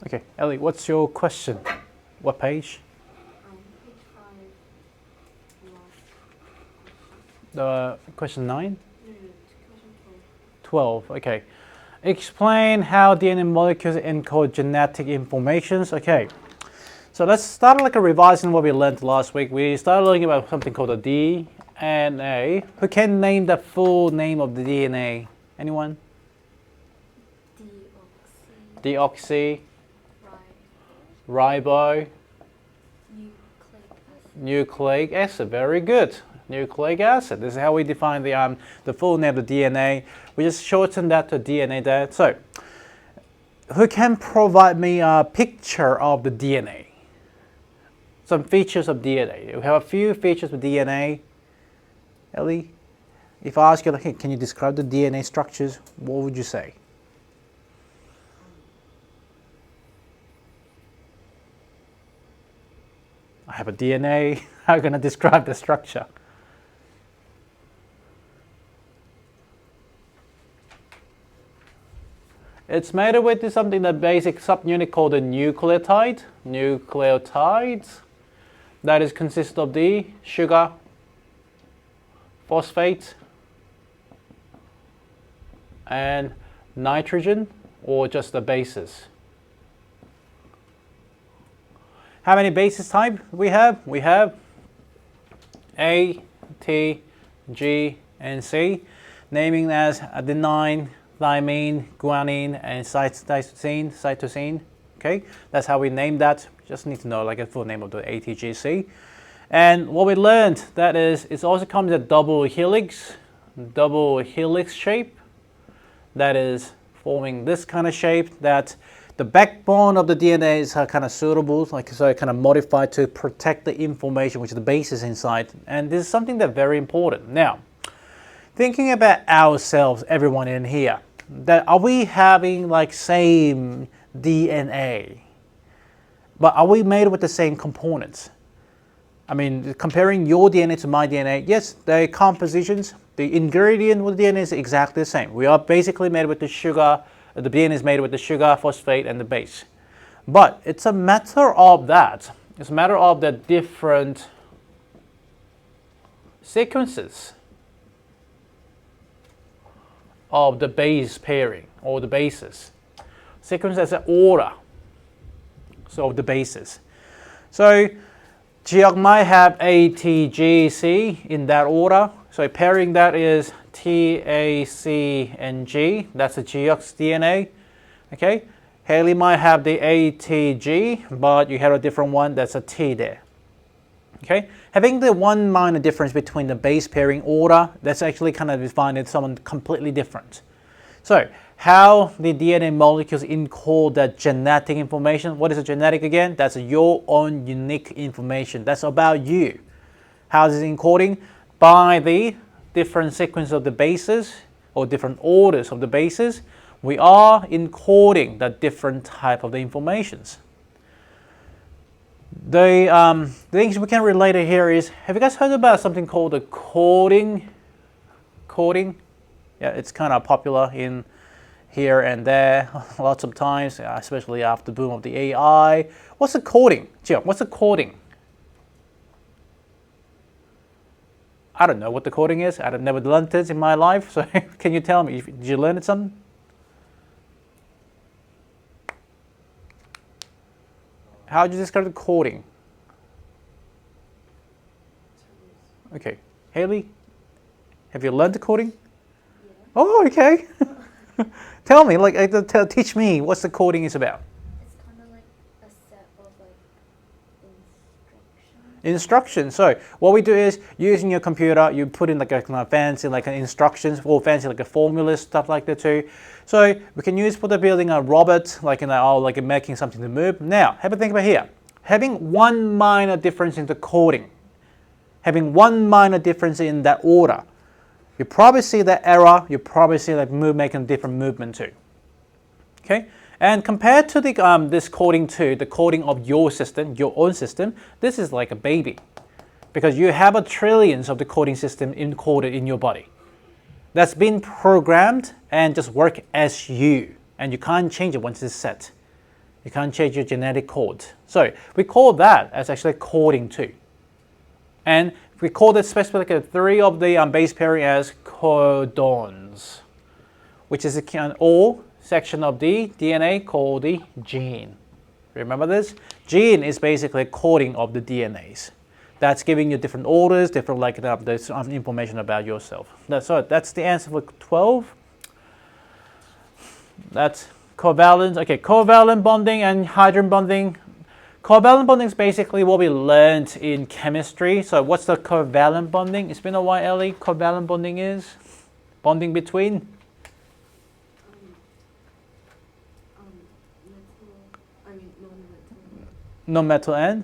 Okay, Ellie, what's your question? What page? Page 5, Question 9? no, question 12, okay. Explain how DNA molecules encode genetic informations. Okay, so let's start like a revising what we learned last week. We started learning about something called a DNA. Who can name the full name of the DNA? Anyone? Deoxy, ribo, nucleic acid. Very good. Nucleic acid. This is how we define the full name of the DNA. We just shorten that to DNA there. So, who can provide me a picture of the DNA? Some features of DNA. We have a few features of DNA. Ellie, if I ask you, like, hey, can you describe the DNA structures? What would you say? I have a DNA. How are you going to describe the structure? It's made with something, the basic subunit called a nucleotide. Nucleotides. That is consists of the sugar, phosphate, and nitrogen, or just the bases. How many bases type we have? We have A, T, G, and C, naming as adenine, thymine, guanine, and cytosine. Okay, that's how we name that. Just need to know like a full name of the ATGC. And what we learned, that is, it also comes in a double helix shape. That is forming this kind of shape. That the backbone of the DNA is kind of suitable, like so kind of modified to protect the information, which is the bases inside. And this is something that's very important. Now, thinking about ourselves, everyone in here, that are we having like same DNA, but are we made with the same components? I mean, comparing your DNA to my DNA, yes, the compositions, the ingredient with the DNA is exactly the same. We are basically made with the sugar, the DNA is made with the sugar, phosphate, and the base. But it's a matter of that. It's a matter of the different sequences of the base pairing or the bases. Sequence as an order, so of the bases. So Geoc might have A, T, G, C in that order. So pairing that is T, A, C, and G. That's a Geoc's DNA. Okay. Haley might have the A, T, G, but you have a different one. That's a T there. Okay. Having the one minor difference between the base pairing order, that's actually kind of defined as someone completely different. So how the DNA molecules encode that genetic information. What is a genetic again? That's your own unique information. That's about you. How is it encoding? By the different sequence of the bases or different orders of the bases, we are encoding the different type of the informations. The things we can relate it here is, have you guys heard about something called the coding? Coding? Yeah, it's kind of popular in here and there lots of times, especially after the boom of the AI. What's the coding? Jill, what's the coding? I don't know what the coding is. I've never learned it in my life. So can you tell me, did you learn it something? How would you describe the coding? Okay, Haley, have you learned the coding? Yeah. Oh, okay. Tell me, like, teach me what's the coding is about. It's kind of like a set of like instructions. Instructions. So what we do is, using your computer, you put in like a fancy like an instructions, or fancy like a formula, stuff like that too. So we can use for the building a robot, like like making something to move. Now, have a think about here. Having one minor difference in the coding, having one minor difference in that order, you probably see that error. You probably see like making different movement too. Okay. And compared to the this coding to the coding of your system, your own system, this is like a baby, because you have a trillions of the coding system encoded in your body. That's been programmed and just work as you, and you can't change it once it's set. You can't change your genetic code. So we call that as actually coding too. And we call this specifically 3 of the base pairing as codons, which is an all section of the DNA called the gene. Remember this? Gene is basically a coding of the DNAs. That's giving you different orders, different information about yourself. That's the answer for 12. That's covalent. Okay, covalent bonding and hydrogen bonding. Covalent bonding is basically what we learned in chemistry. So what's the covalent bonding? It's been a while, Ellie. Covalent bonding is bonding between non-metal and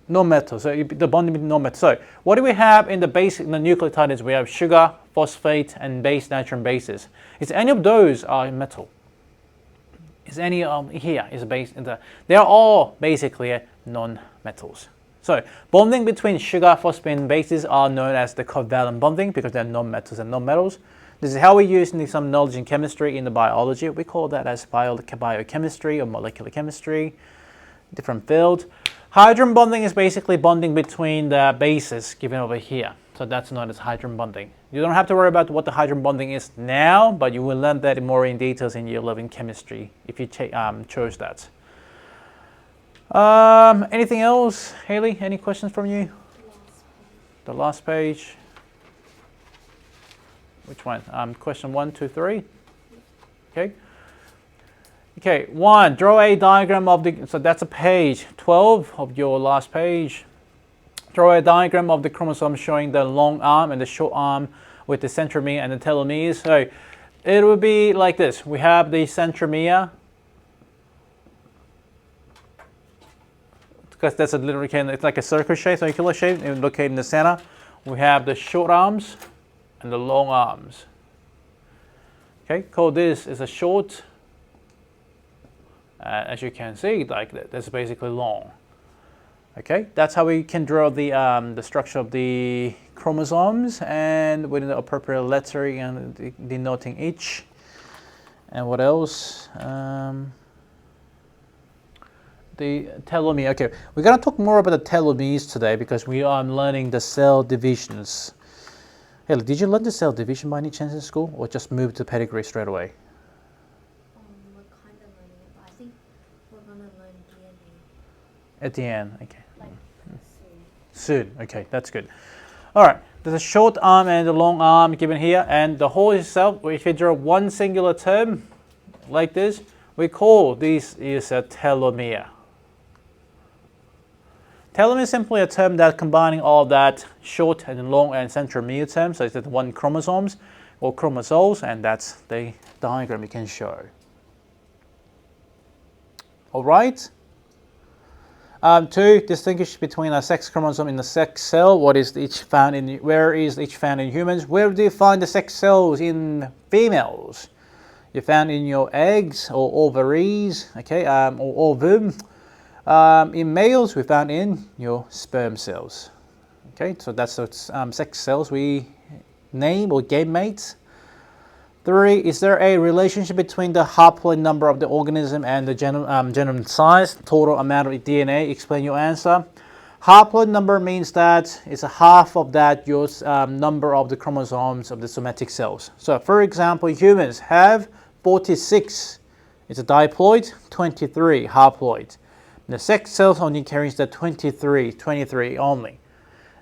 non-metal. So the bonding between non-metal. So what do we have in the nucleotides? We have sugar, phosphate, and base nitrogen bases. Is any of those are metal? Is any here is a base? They are all basically non-metals. So bonding between sugar, phosphate, and bases are known as the covalent bonding because they're non-metals and non-metals. This is how we use some knowledge in chemistry in the biology. We call that as biochemistry or molecular chemistry, different field. Hydrogen bonding is basically bonding between the bases given over here. So that's known as hydrogen bonding. You don't have to worry about what the hydrogen bonding is now, but you will learn that more in details in year 11 chemistry if you chose that. Anything else, Haley? Any questions from you? The last page. Which one? Question 1, 2, 3. Okay. Okay, 1. Draw a diagram of the. So that's a page 12 of your last page. Draw a diagram of the chromosome showing the long arm and the short arm with the centromere and the telomeres. So it will be like this. We have the centromere, because that's a little, it's like a circle shape, circular shape, located in the center. We have the short arms and the long arms. Okay, call this is a short. As you can see, like that, that's basically long. Okay, that's how we can draw the structure of the chromosomes, and with the appropriate lettering and denoting each. And what else? The telomere. Okay, we're gonna talk more about the telomeres today because we are learning the cell divisions. Hey, did you learn the cell division by any chance in school, or just move to pedigree straight away? We're kind of learning it, but I think we're gonna learn DNA. At the end, okay. Like Soon, okay, that's good. All right, there's a short arm and a long arm given here, and the whole itself, if you draw one singular term like this, we call this is a telomere. Telomere is simply a term that combining all that short and long and centromere terms, so it's the one chromosomes or chromosomes, and that's the diagram we can show. All right. To distinguish between a sex chromosome in the sex cell, where is each found in humans? Where do you find the sex cells in females? You found in your eggs or ovaries, okay, or ovum. In males, we found in your sperm cells. Okay, so that's the sex cells we name or gametes. 3, is there a relationship between the haploid number of the organism and the genome size, total amount of DNA? Explain your answer. Haploid number means that it's a half of that your number of the chromosomes of the somatic cells. So for example, humans have 46. It's a diploid, 23 haploid. The sex cells only carries the 23 only.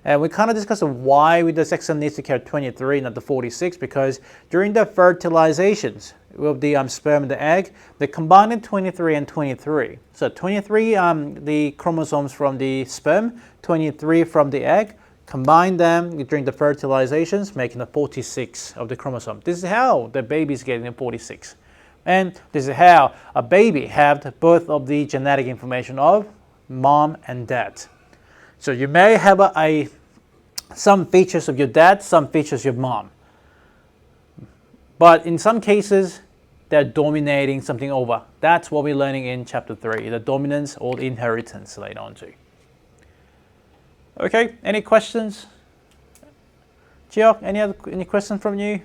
And we kind of discussed why the sex cell needs to carry 23, not the 46, because during the fertilizations of the sperm and the egg, they combine 23 and 23. So 23 the chromosomes from the sperm, 23 from the egg, combine them during the fertilizations, making the 46 of the chromosome. This is how the baby is getting the 46. And this is how a baby has both of the genetic information of mom and dad. So you may have some features of your dad, some features of your mom. But in some cases, they're dominating something over. That's what we're learning in chapter 3, the dominance or inheritance later on too. Okay, any questions? Geok, any questions from you?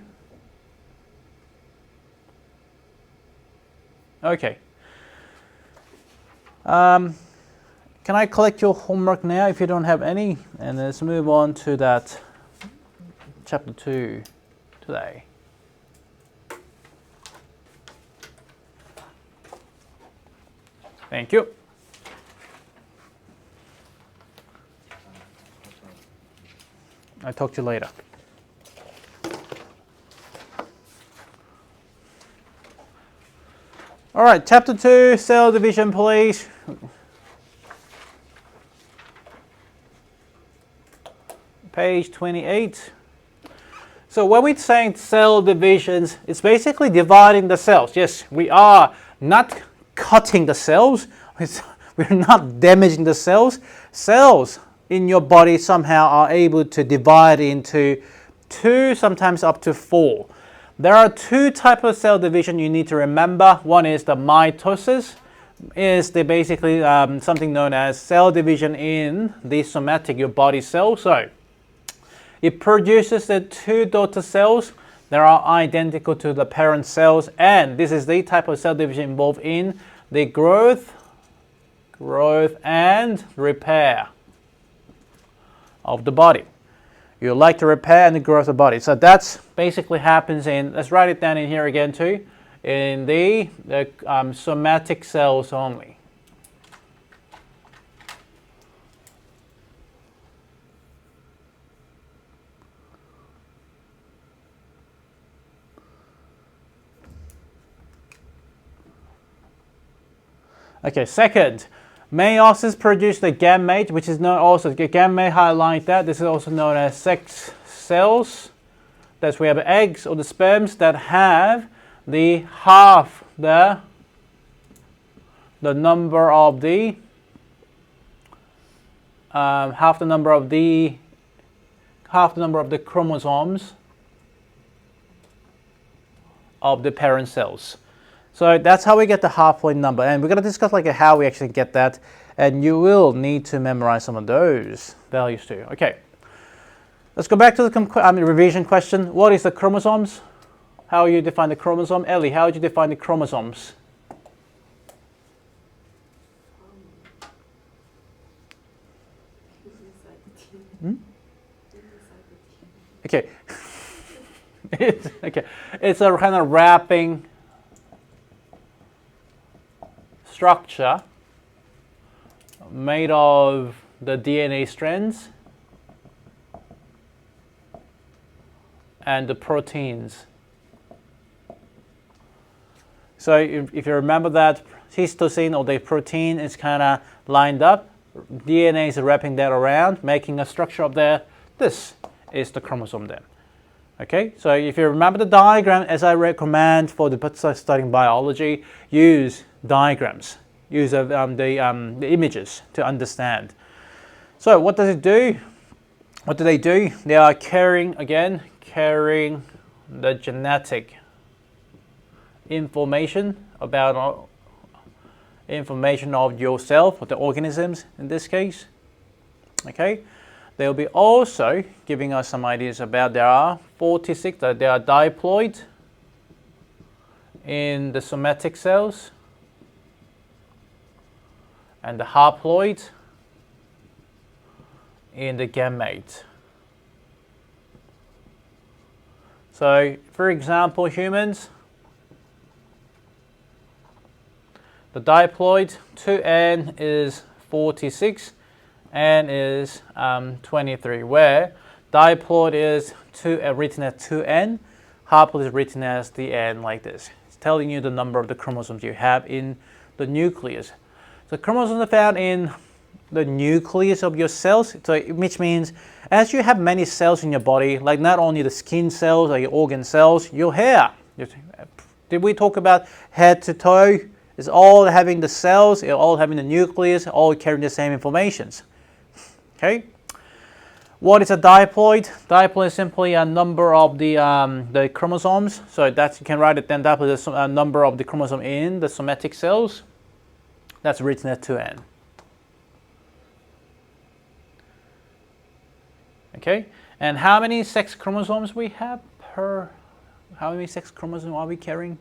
Can I collect your homework now if you don't have any? And let's move on to that chapter 2 today. Thank you. I'll talk to you later. All right, chapter 2, cell division, please. Page 28. So when we're saying cell divisions, it's basically dividing the cells. Yes, we are not cutting the cells. We're not damaging the cells. Cells in your body somehow are able to divide into 2, sometimes up to 4. There are 2 types of cell division you need to remember. One is the mitosis, is the basically something known as cell division in the somatic, your body cell. So it produces the 2 daughter cells that are identical to the parent cells, and this is the type of cell division involved in the growth and repair of the body. You like to repair and the growth of the body. So that's basically happens in, let's write it down in here again too, in the somatic cells only. Okay, second, meiosis produces the gamete, which is known also, gamete highlight that, this is also known as sex cells. That's we have eggs or the sperms that have the half the number of the chromosomes of the parent cells. So that's how we get the haploid number, and we're going to discuss like how we actually get that, and you will need to memorize some of those values too. Okay, let's go back to the revision question. What is the chromosomes? How you define the chromosome? Ellie, how would you define the chromosomes? Okay. It's a kind of wrapping structure made of the DNA strands and the proteins. So if you remember that histosine or the protein is kind of lined up, DNA is wrapping that around, making a structure up there. This is the chromosome then. Okay, so if you remember the diagram, as I recommend for the studying biology, use diagrams, use the images to understand. So what does it do? What do? They are carrying the genetic information about information of yourself, or the organisms in this case. Okay. They'll be also giving us some ideas about there are 46, that there are diploid in the somatic cells and the haploid in the gamete. So, for example, humans, the diploid 2N is 46. N is 23, where diploid is written as 2N, haploid is written as the N like this. It's telling you the number of the chromosomes you have in the nucleus. So chromosomes are found in the nucleus of your cells, so which means as you have many cells in your body, like not only the skin cells or your organ cells, your hair. Did we talk about head to toe? It's all having the cells, it's all having the nucleus, all carrying the same informations. Okay, what is a diploid? Diploid is simply a number of the chromosomes. So that you can write it then. Diploid is a number of the chromosome in the somatic cells. That's written as 2N. Okay, and how many sex chromosomes we have per? How many sex chromosomes are we carrying?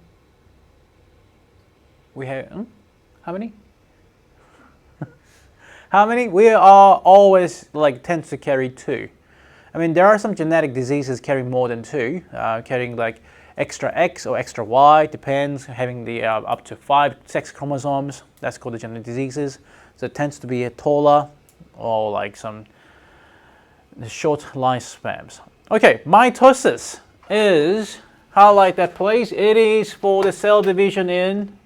We have how many? How many? We are always like tend to carry 2. I mean, there are some genetic diseases carrying more than 2, carrying like extra X or extra Y, depends, having the up to 5 sex chromosomes. That's called the genetic diseases. So it tends to be a taller or like some short lifespans. Okay, mitosis is, highlight that please, it is for the cell division in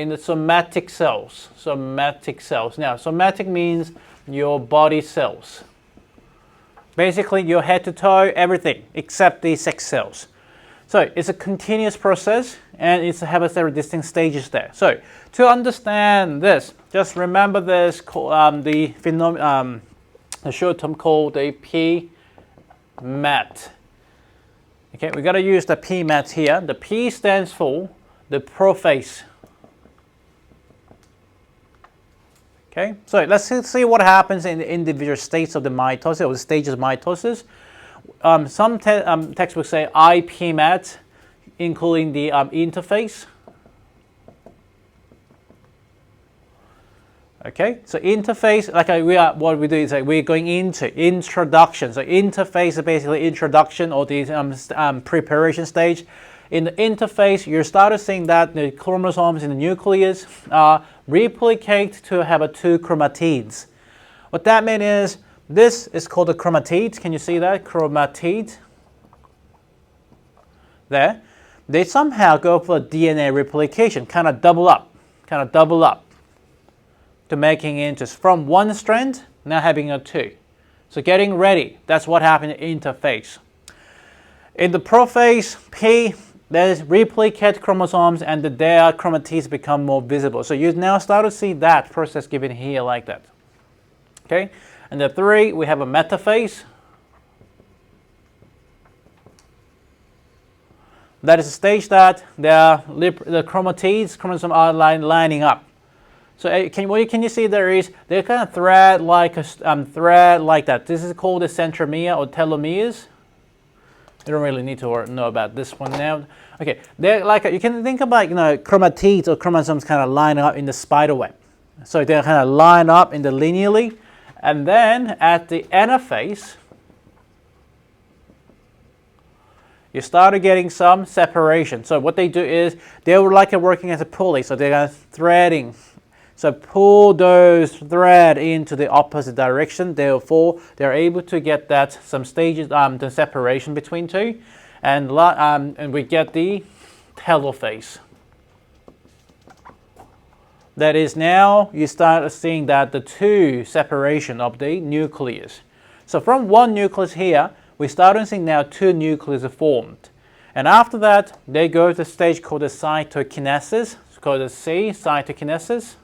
the somatic cells. Somatic cells. Now, somatic means your body cells. Basically, your head to toe, everything except the sex cells. So it's a continuous process, and it's have several distinct stages there. So to understand this, just remember this, the short term called the PMAT. Okay, we got to use the PMAT here. The P stands for the prophase. Okay, so let's see what happens in the individual states of the mitosis or the stages of mitosis. Some textbooks say IPMAT, including the interphase. Okay, so interphase, like what we do is like we're going into introduction. So interphase is basically introduction or the preparation stage. In the interphase, you started seeing that the chromosomes in the nucleus replicate to have 2 chromatids. What that means is this is called a chromatid. Can you see that? Chromatid. There. They somehow go for DNA replication, kind of double up, to making into from 1 strand, now having a 2. So getting ready, that's what happened in interphase. In the prophase, P, there's replicate chromosomes and their chromatids become more visible. So you now start to see that process given here like that. Okay, and the 3, we have a metaphase. That is a stage that the chromosomes are lining up. So what can you see there is they're kind of thread like that. This is called the centromere or telomeres. You don't really need to know about this one now. Okay, they're like you can think about chromatids or chromosomes kind of line up in the spider web. So they kind of line up in the linearly, and then at the anaphase, you started getting some separation. So what they do is they were like working as a pulley. So they're kind of threading. So pull those thread into the opposite direction. Therefore, they're able to get that some stages, the separation between 2, and we get the telophase. That is now you start seeing that the 2 separation of the nucleus. So from 1 nucleus here, we start seeing now 2 nucleus are formed, and after that they go to the stage called the cytokinesis. It's called the C, cytokinesis.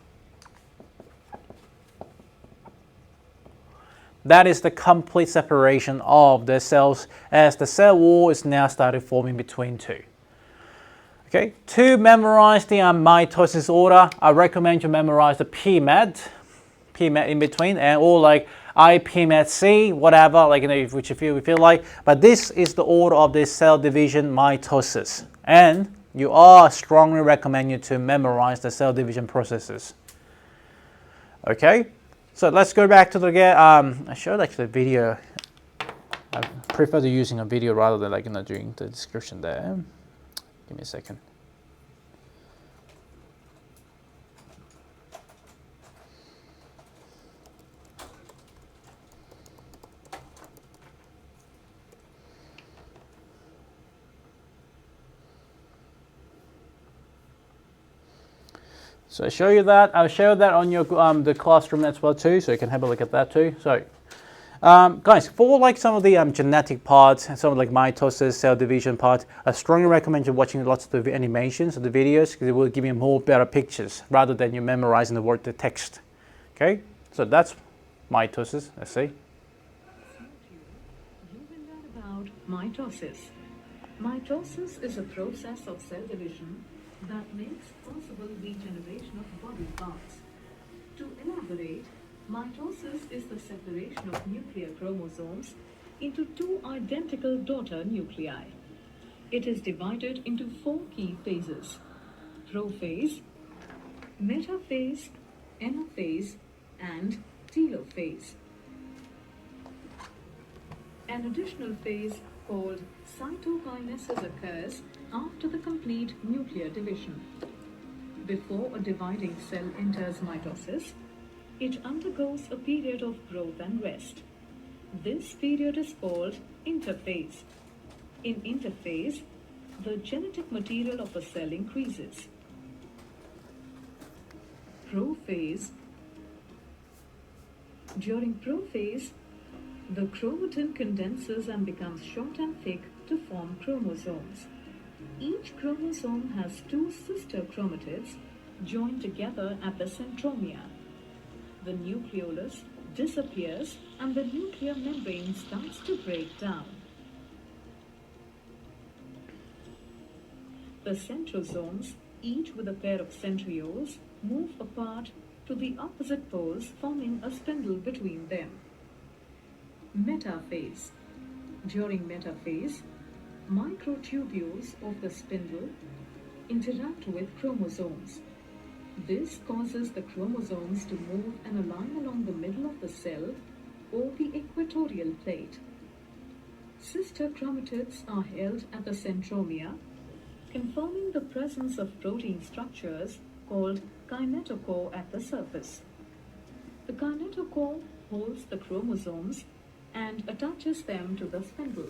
That is the complete separation of the cells as the cell wall is now started forming between 2. Okay, to memorize the mitosis order, I recommend you memorize the PMAT in between, and or like IPMAT-C, whatever, like which if you feel like. But this is the order of the cell division mitosis, and you are strongly recommend you to memorize the cell division processes. Okay. So let's go back to the I showed actually a video. I prefer to using a video rather than doing the description there. Give me a second. So I show you that. I'll show that on your the classroom as well too, so you can have a look at that too. So, guys, for like some of the genetic parts and some of like mitosis, cell division parts, I strongly recommend you watching lots of the animations of the videos because it will give you more better pictures rather than you memorizing the text. Okay, so that's mitosis. Let's see. You will learn about mitosis. Mitosis is a process of cell division that makes possible regeneration of body parts. To elaborate, mitosis is the separation of nuclear chromosomes into 2 identical daughter nuclei. It is divided into 4 key phases. prophase, metaphase, anaphase, and telophase. An additional phase called cytokinesis occurs after the complete nuclear division. Before a dividing cell enters mitosis, it undergoes a period of growth and rest. This period is called interphase. In interphase, the genetic material of a cell increases. Prophase. During prophase, the chromatin condenses and becomes short and thick to form chromosomes. Each chromosome has two sister chromatids joined together at the centromere. The nucleolus disappears and the nuclear membrane starts to break down. The centrosomes, each with a pair of centrioles, move apart to the opposite poles, forming a spindle between them. Metaphase. During metaphase, microtubules of the spindle interact with chromosomes. This causes the chromosomes to move and align along the middle of the cell or the equatorial plate. Sister chromatids are held at the centromere, confirming the presence of protein structures called kinetochore at the surface. The kinetochore holds the chromosomes and attaches them to the spindle.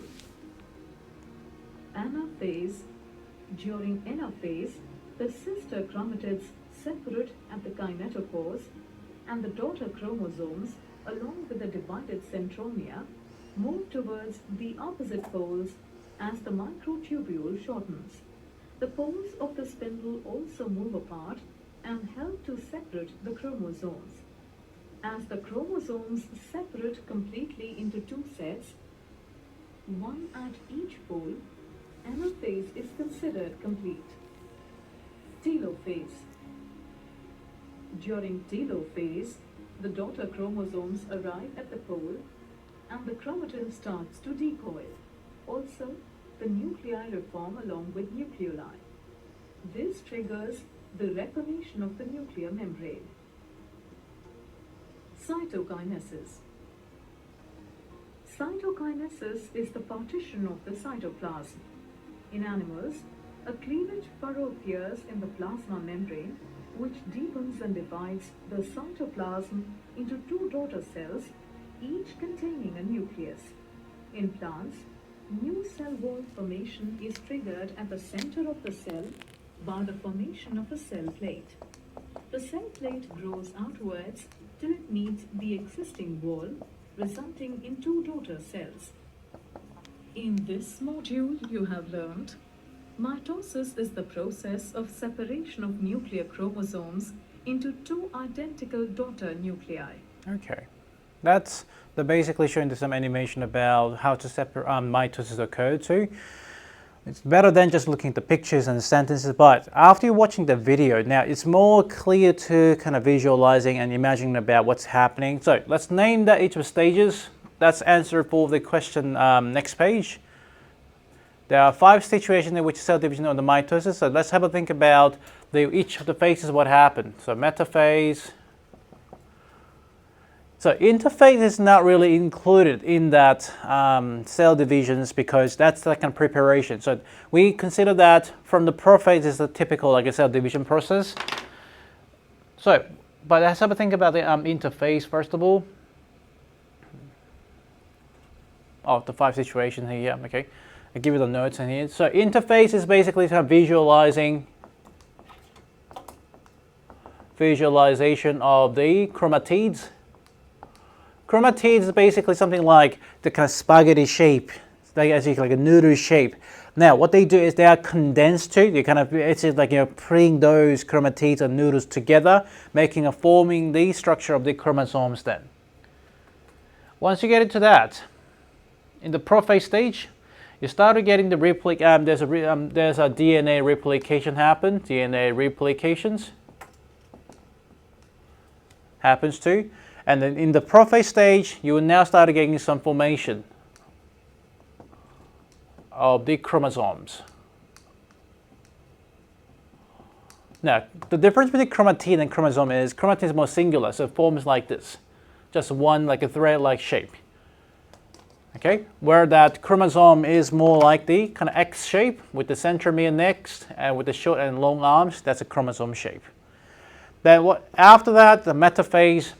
Anaphase. During anaphase, the sister chromatids separate at the kinetochores, and the daughter chromosomes, along with the divided centromere, move towards the opposite poles as the microtubule shortens. The poles of the spindle also move apart and help to separate the chromosomes. As the chromosomes separate completely into two sets, one at each pole, anaphase is considered complete. Telophase. During telophase, the daughter chromosomes arrive at the pole and the chromatin starts to decoil. Also, the nuclei reform along with nucleoli. This triggers the reformation of the nuclear membrane. Cytokinesis. Cytokinesis is the partition of the cytoplasm. In animals, a cleavage furrow appears in the plasma membrane, which deepens and divides the cytoplasm into two daughter cells, each containing a nucleus. In plants, new cell wall formation is triggered at the center of the cell by the formation of a cell plate. The cell plate grows outwards till it meets the existing wall, resulting in two daughter cells. In this module, you have learned mitosis is the process of separation of nuclear chromosomes into two identical daughter nuclei. Okay, that's basically showing some animation about how to separate mitosis occur too. It's better than just looking at the pictures and the sentences, but after you're watching the video, now it's more clear to kind of visualizing and imagining about what's happening. So let's name that each of the stages. That's answer for the question next page. There are 5 situations in which cell division on the mitosis. So let's have a think about each of the phases, what happened. So metaphase. So interphase is not really included in that cell divisions because that's the kind of preparation. So we consider that from the prophase is the typical like a cell division process. So, but let's have a think about the interphase first of all. Oh, the 5 situations here. Yeah, okay. I'll give you the notes in here. So interphase is basically kind of visualization of the chromatids. Chromatids is basically something like the kind of spaghetti shape, like a noodle shape. Now, what they do is they are condensed to. It's like putting those chromatids and noodles together, forming the structure of the chromosomes. Then, once you get into that, in the prophase stage, you started getting the there's a DNA replication happen. DNA replications happens too. And then in the prophase stage, you will now start getting some formation of the chromosomes. Now, the difference between chromatine and chromosome is chromatine is more singular, so it forms like this. Just one, like a thread-like shape. Okay, where that chromosome is more like the kind of X shape with the centromere next and with the short and long arms. That's a chromosome shape. Then after that, the metaphase,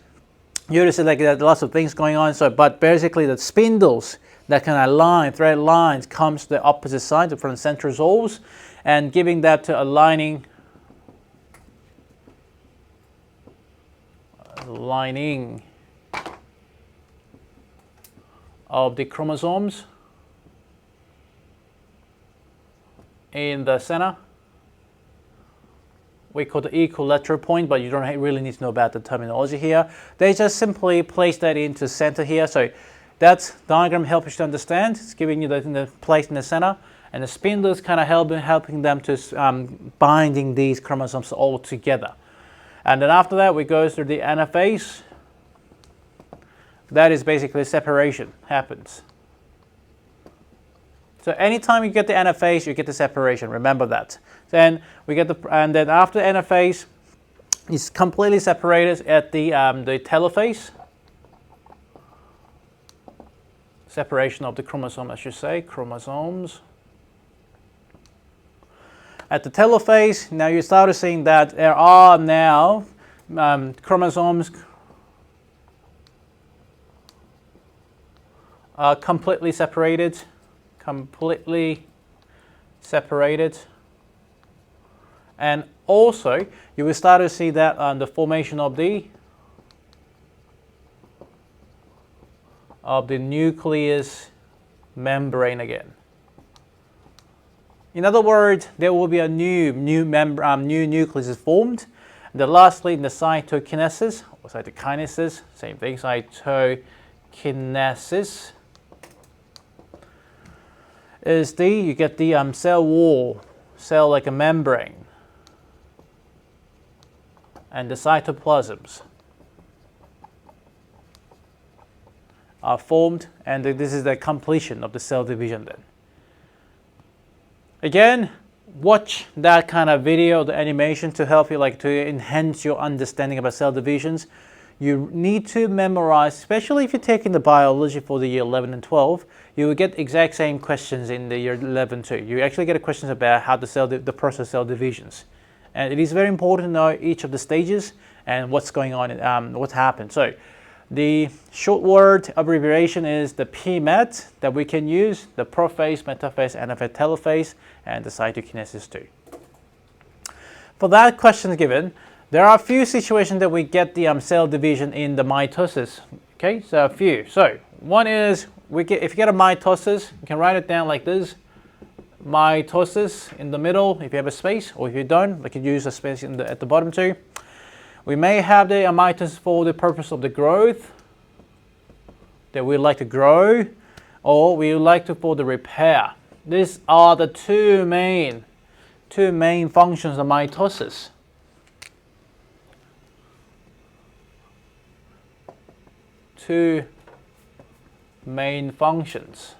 you notice like there's lots of things going on. So, but basically the spindles that kind of line, thread lines, comes to the opposite side from the centrosomes and giving that to a lining of the chromosomes in the center. We call it the equilateral point, but you don't really need to know about the terminology here. They just simply place that into center here. So that diagram helps you to understand. It's giving you the place in the center, and the spindles kind of helping them to binding these chromosomes all together. And then after that, we go through the anaphase. That is basically separation happens. So anytime you get the anaphase, you get the separation. Remember that. Then we get and then after anaphase, it's completely separated at the telophase. Separation of the chromosome, I should say, chromosomes. At the telophase, now you start seeing that there are now chromosomes are completely separated. And also, you will start to see that the formation of the nucleus membrane again. In other words, there will be a new nucleus is formed. And then lastly, in the cytokinesis or cytokinesis, same thing, cytokinesis is you get the cell wall, cell like a membrane, and the cytoplasms are formed, and this is the completion of the cell division then. Again, watch that kind of video, the animation, to help you to enhance your understanding about cell divisions. You need to memorize, especially if you're taking the biology for the year 11 and 12, you will get exact same questions in the year 11 too. You actually get questions about how the process of cell divisions. And it is very important to know each of the stages and what's going on, what happened. So the short word abbreviation is the PMET that we can use, the prophase, metaphase, anaphase, telophase, and the cytokinesis too. For that question given, there are a few situations that we get the cell division in the mitosis. Okay, so a few. So one is if you get a mitosis, you can write it down like this. Mitosis in the middle if you have a space, or if you don't, we can use a space at the bottom too. We may have the mitosis for the purpose of the growth, that we like to grow, or we like to for the repair. These are the two main functions of mitosis. Two main functions.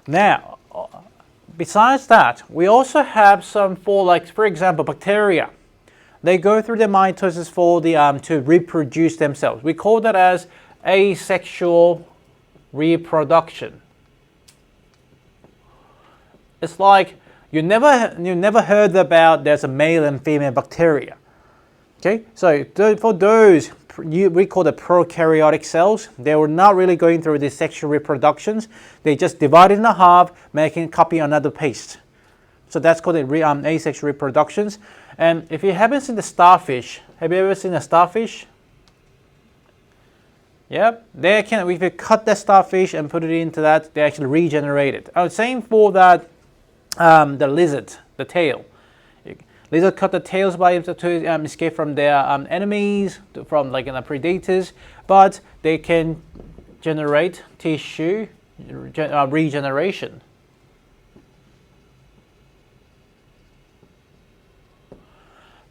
Now, besides that, we also have some for example, bacteria. They go through the mitosis for the to reproduce themselves. We call that as asexual reproduction. It's like you never heard about there's a male and female bacteria. Okay, so for those we call the prokaryotic cells, they were not really going through the sexual reproductions. They just divided in half, making a copy of another paste. So that's called the asexual reproductions. And if you haven't seen the starfish, have you ever seen a starfish? Yep, they can. If you cut the starfish and put it into that, they actually regenerate it. Same for that, the lizard, the tail. Lizard cut the tails by to escape from their enemies, from predators, but they can generate tissue regeneration.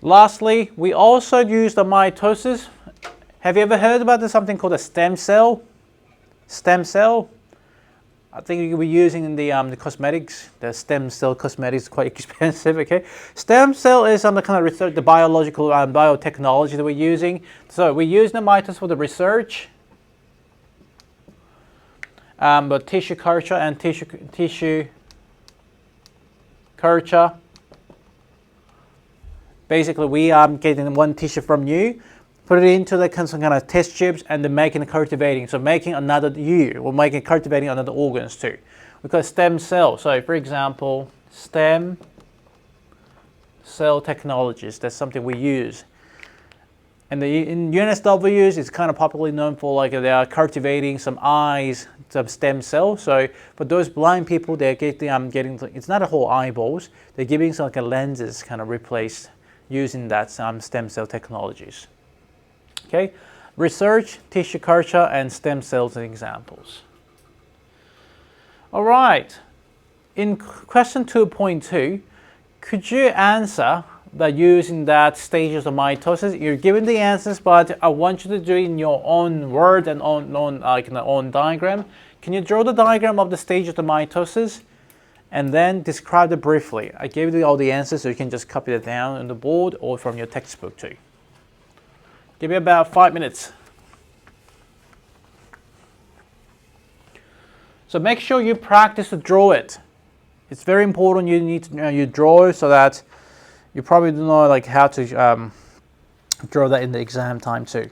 Lastly, we also use the mitosis. Have you ever heard about something called a stem cell? Stem cell? I think you'll be using in the cosmetics, the stem cell cosmetics, quite expensive. Okay, stem cell is some kind of research, the biological biotechnology that we're using. So we use the mitosis for the research, but tissue culture and tissue culture. Basically, we are getting one tissue from you, put it into the some kind of test tubes, and then making cultivating. So making another you, or making cultivating another organs too. We call it stem cell. So for example, stem cell technologies. That's something we use. And in UNSWs, it's kind of popularly known for like they are cultivating some eyes, some stem cells. So for those blind people, they're getting it's not a whole eyeballs. They're giving some like a lenses kind of replaced using that stem cell technologies. Okay, research, tissue culture, and stem cells are examples. All right, in question 2.2, could you answer by using that stages of mitosis? You're given the answers, but I want you to do it in your own word and own diagram. Can you draw the diagram of the stages of mitosis? And then describe it briefly. I gave you all the answers, so you can just copy it down on the board or from your textbook too. Give me about 5 minutes. So make sure you practice to draw it. It's very important you need to you draw so that you probably don't know like how to draw that in the exam time too.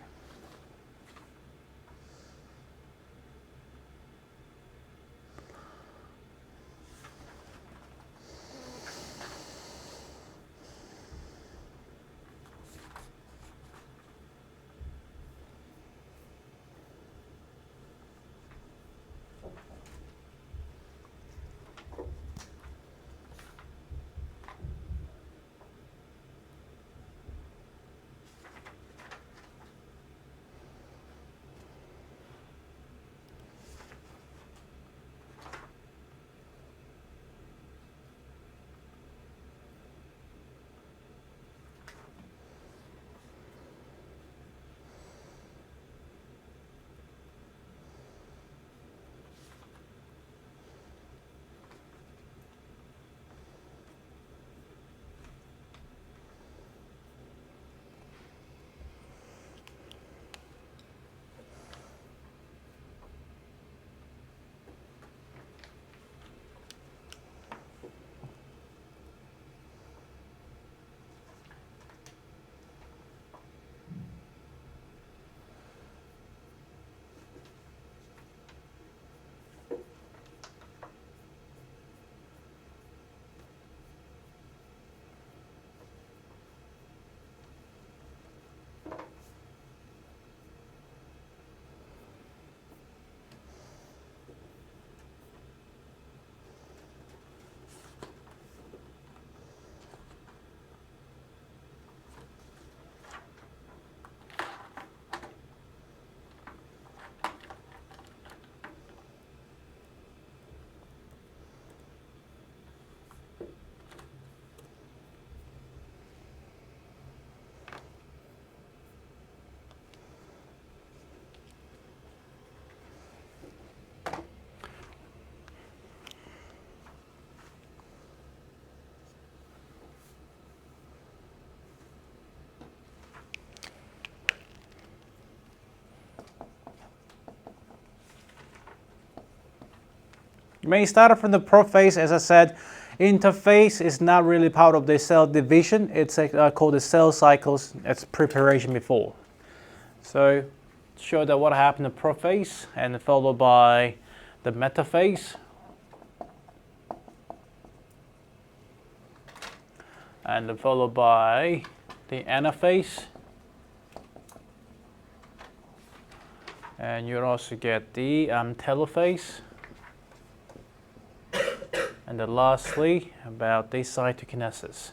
You may start from the prophase. As I said, interphase is not really part of the cell division. It's called the cell cycles. It's preparation before. So show that what happened in prophase and followed by the metaphase. And then followed by the anaphase. And you'll also get the telophase. And then lastly, about the cytokinesis.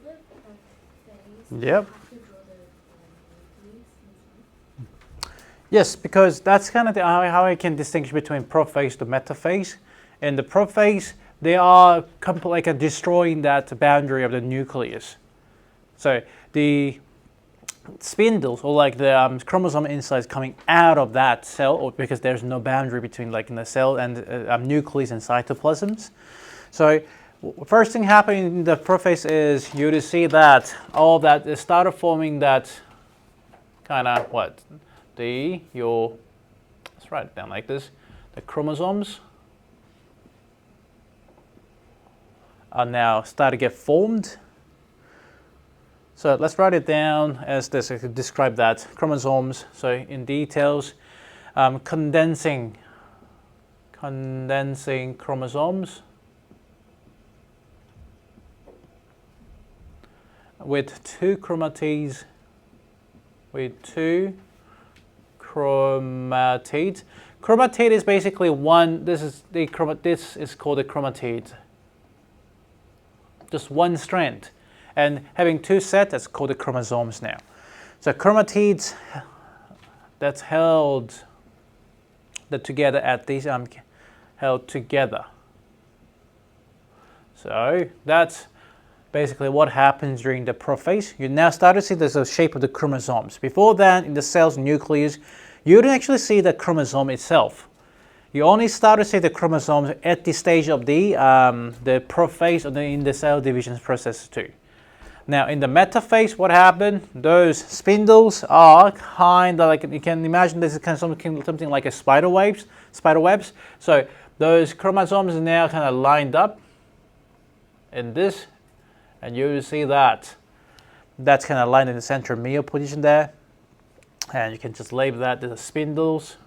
the phase, Yep. you have to draw the nucleus inside. Yes, because that's kind of how I can distinguish between prophase to metaphase. In the prophase, they are like destroying that boundary of the nucleus. So the spindles, or like the chromosome inside, is coming out of that cell, or because there's no boundary between like in the cell and nucleus and cytoplasms. So first thing happening in the prophase is you to see that all that it started forming that kind of what let's write it down like this. The chromosomes are now start to get formed. So let's write it down as this. I could describe that chromosomes. So in details, condensing chromosomes with two chromatids. Chromatid is basically one. This is called a chromatid. Just one strand. And having two sets, that's called the chromosomes now. So chromatids that's held together at these held together. So that's basically what happens during the prophase. You now start to see the shape of the chromosomes. Before that, in the cell's nucleus, you didn't actually see the chromosome itself. You only start to see the chromosomes at the stage of the prophase in the cell division process too. Now in the metaphase, what happened? Those spindles are kind of like, you can imagine this is kind of something like a spider webs. So those chromosomes are now kind of lined up in this, and you see that. That's kind of lined in the centromere position there. And you can just label that as the spindles.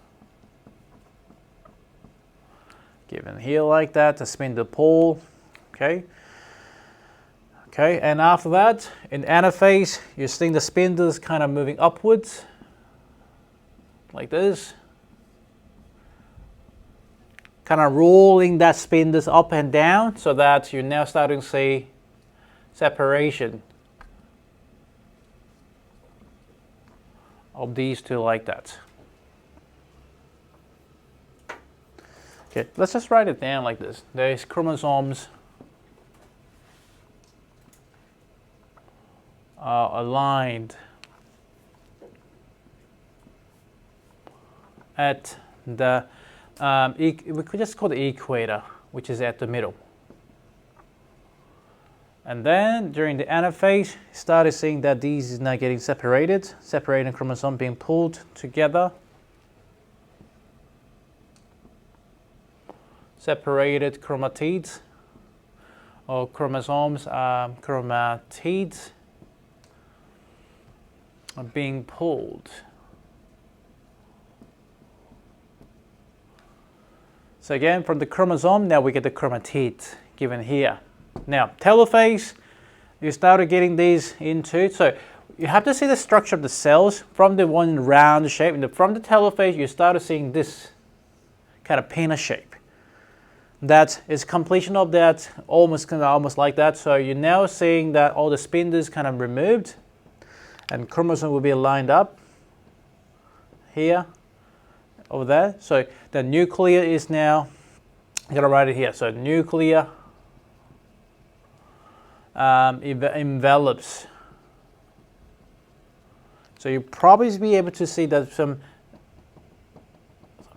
Given here like that, the spindle pole. Okay. Okay, and after that, in anaphase, you're seeing the spindles kind of moving upwards, like this. Kind of rolling that spindles up and down, so that you're now starting to see separation of these two like that. Okay, let's just write it down like this. There's chromosomes are aligned at the we could just call the equator, which is at the middle. And then during the anaphase, started seeing that these is now getting separating chromosome being pulled together. Separated chromatids or chromosomes, chromatids are being pulled. So again, from the chromosome, now we get the chromatid given here. Now, telophase, you started getting these into, so you have to see the structure of the cells from the one round shape. From the telophase, you started seeing this kind of penis shape. That is completion of that, almost like that. So you're now seeing that all the spindles kind of removed, and chromosome will be lined up here, over there. So the nuclear is now, I'm gonna write it here. So nuclear envelops. So you probably be able to see that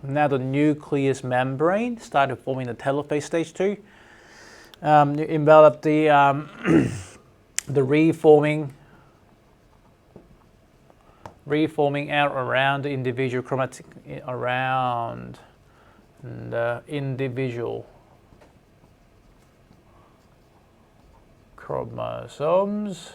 now the nucleus membrane started forming the telophase stage 2. You envelop the the reforming out around the individual chromosomes.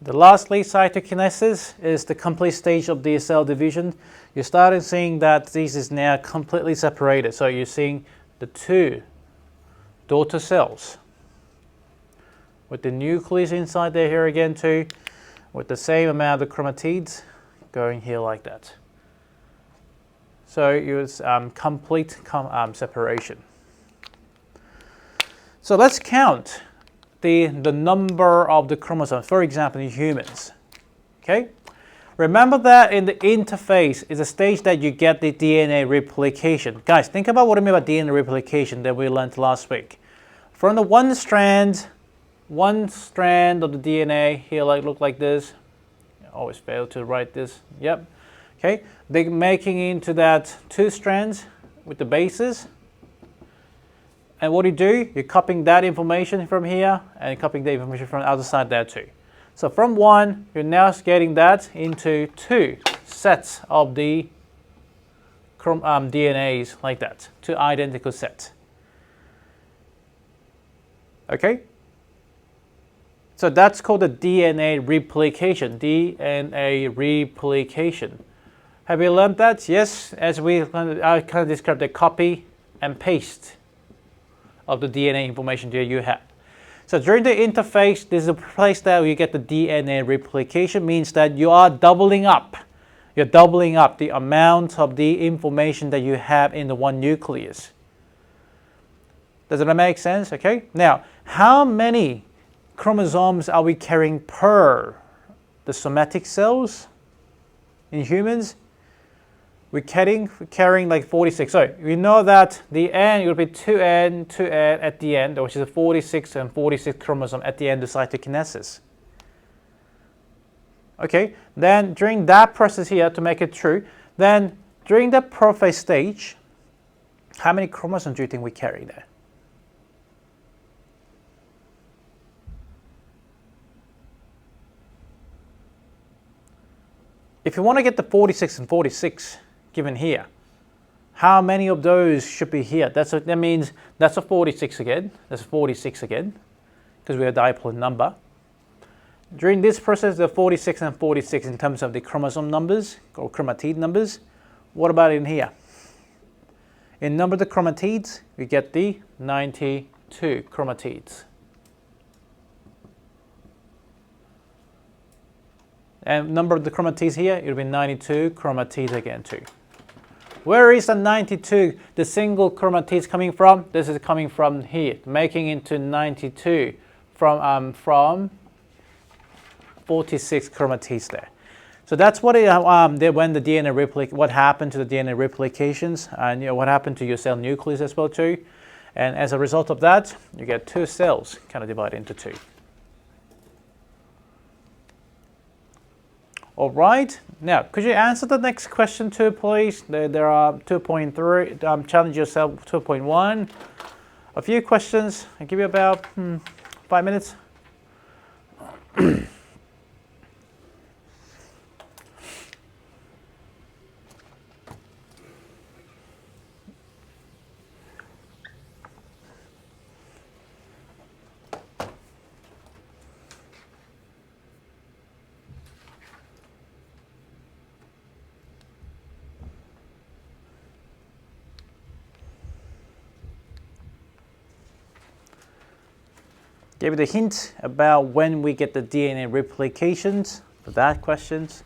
The lastly, cytokinesis is the complete stage of the cell division. You started seeing that this is now completely separated. So you're seeing the two daughter cells with the nucleus inside there here again too, with the same amount of chromatids going here like that. So it was complete separation. So let's count the number of the chromosomes, for example, in humans. Okay? Remember that in the interphase is a stage that you get the DNA replication. Guys, think about what I mean by DNA replication that we learned last week. From the one strand of the DNA here, look like this. I always fail to write this. Yep. Okay. They're making into that 2 strands with the bases. And what do? You're copying that information from here and copying the information from the other side there too. So from 1, you're now getting that into 2 sets of the DNAs like that, 2 identical sets. Okay? So that's called the DNA replication, DNA replication. Have you learned that? Yes, as I kind of described the copy and paste of the DNA information that you have. So during the interphase, this is a place that you get the DNA replication, means that you are doubling up. You're doubling up the amount of the information that you have in the one nucleus. Does that make sense? Okay. Now, how many chromosomes are we carrying per the somatic cells in humans? We're carrying like 46. So we know that the N will be 2N at the end, which is a 46 and 46 chromosome at the end of cytokinesis. Okay, then during that process here, to make it true, then during the prophase stage, how many chromosomes do you think we carry there? If you want to get the 46 and 46 given here, how many of those should be here? That means that's a 46 again, that's a 46 again, because we are dipole number. During this process, the 46 and 46 in terms of the chromosome numbers or chromatid numbers. What about in here? In number of the chromatids, we get the 92 chromatids. And number of the chromatids here, it will be 92 chromatids again too. Where is the 92, the single chromatids coming from? This is coming from here, making into 92 from 46 chromatids there. So that's what when the DNA what happened to the DNA replications, and what happened to your cell nucleus as well too. And as a result of that, you get 2 cells kind of divided into 2. All right. Now, could you answer the next question too, please? There are 2.3, challenge yourself 2.1. A few questions. I'll give you about 5 minutes. Give you the hint about when we get the DNA replications for that questions.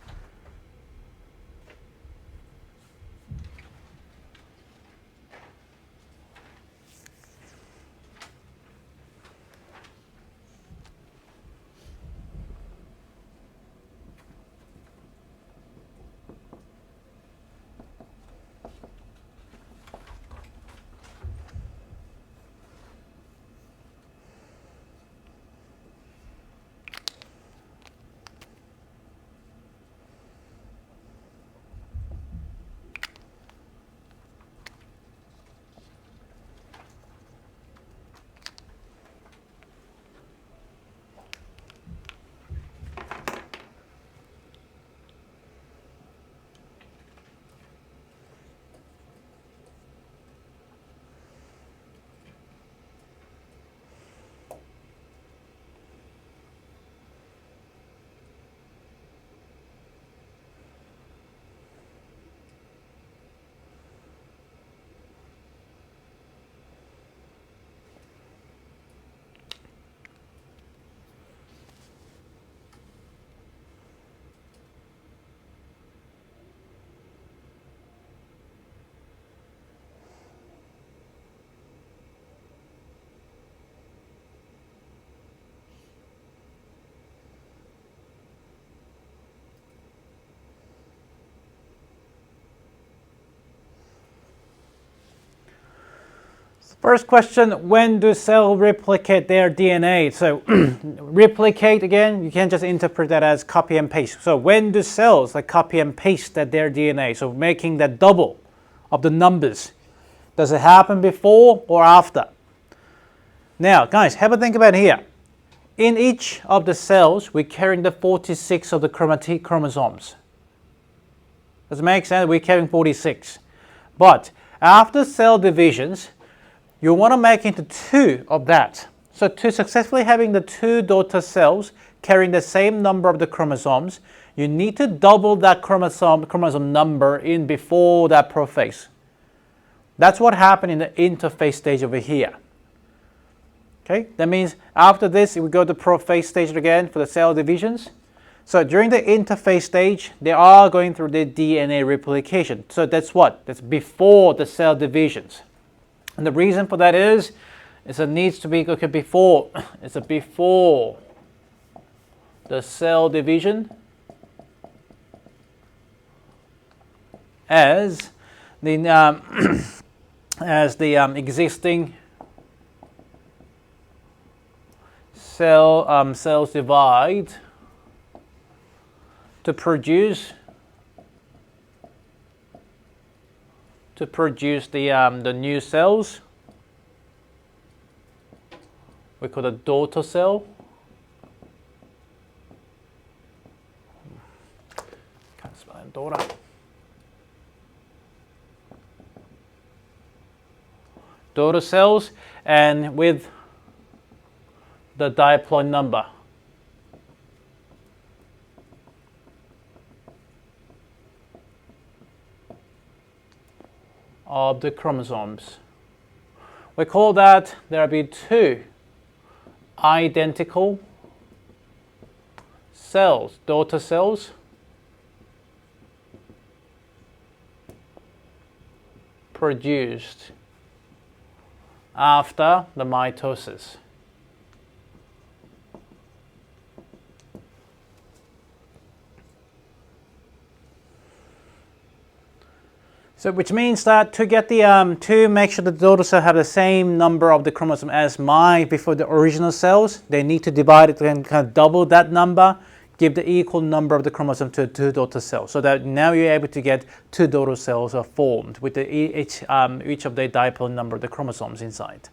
First question, when do cells replicate their DNA? So replicate, again, you can just interpret that as copy and paste. So when do cells like copy and paste their DNA? So making that double of the numbers. Does it happen before or after? Now, guys, have a think about here. In each of the cells, we're carrying the 46 of the chromosomes. Does it make sense? We're carrying 46. But after cell divisions, you want to make into 2 of that. So to successfully having the 2 daughter cells carrying the same number of the chromosomes, you need to double that chromosome number in before that prophase. That's what happened in the interphase stage over here. Okay, that means after this, we go to prophase stage again for the cell divisions. So during the interphase stage, they are going through the DNA replication. So that's what? That's before the cell divisions. And the reason for that is it needs to be before. It's before the cell division, as the existing cells divide to produce the new cells. We call it daughter cell. Can't spell it, daughter. Daughter cells, and with the diploid number. Of the chromosomes. We call that there will be 2 identical cells, daughter cells, produced after the mitosis. So which means that to get the to make sure the daughter cell have the same number of the chromosome as before the original cells, they need to divide it and kind of double that number, give the equal number of the chromosome to 2 daughter cells, so that now you're able to get 2 daughter cells are formed with each of the diploid number of the chromosomes inside.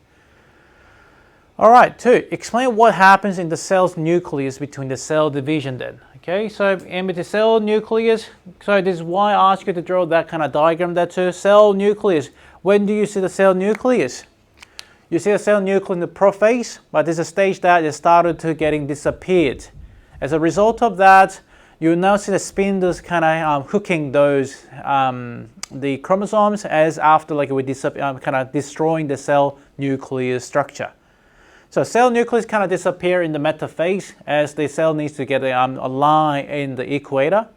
All right, 2. Explain what happens in the cell's nucleus between the cell division then. Okay, so in the cell nucleus, so this is why I asked you to draw that kind of diagram there too. Cell nucleus. When do you see the cell nucleus? You see the cell nucleus in the prophase, but there's a stage that it started to getting disappeared. As a result of that, you now see the spindles kind of hooking those the chromosomes as after like we kind of destroying the cell nucleus structure. So cell nucleus kind of disappear in the metaphase as the cell needs to get a line in the equator.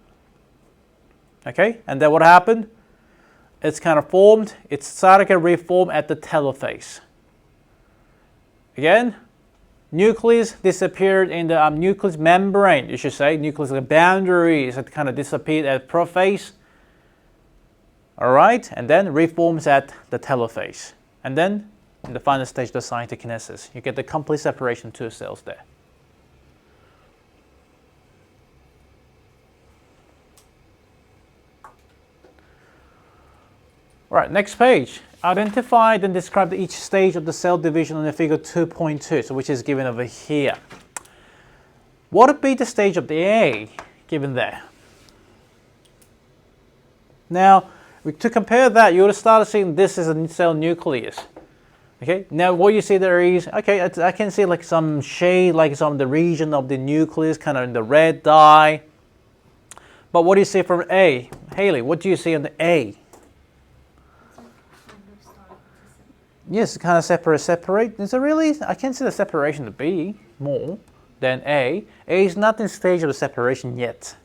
Okay, and then what happened? It's kind of formed. It started to reform at the telophase. Again, nucleus disappeared in the nucleus membrane. You should say nucleus boundaries that kind of disappeared at prophase. All right, and then reforms at the telophase, and then in the final stage, the cytokinesis. You get the complete separation of 2 cells there. All right, next page. Identify and describe each stage of the cell division on the figure 2.2, so which is given over here. What would be the stage of the A given there? Now, to compare that, you would have started seeing this as a cell nucleus. Okay, now what you see there is, okay, I can see like some shade, like some of the region of the nucleus, kind of in the red dye. But what do you see from A? Haley, what do you see on the A? Yes, kind of separate. Is it really? I can see the separation to B more than A. A is not in the stage of the separation yet,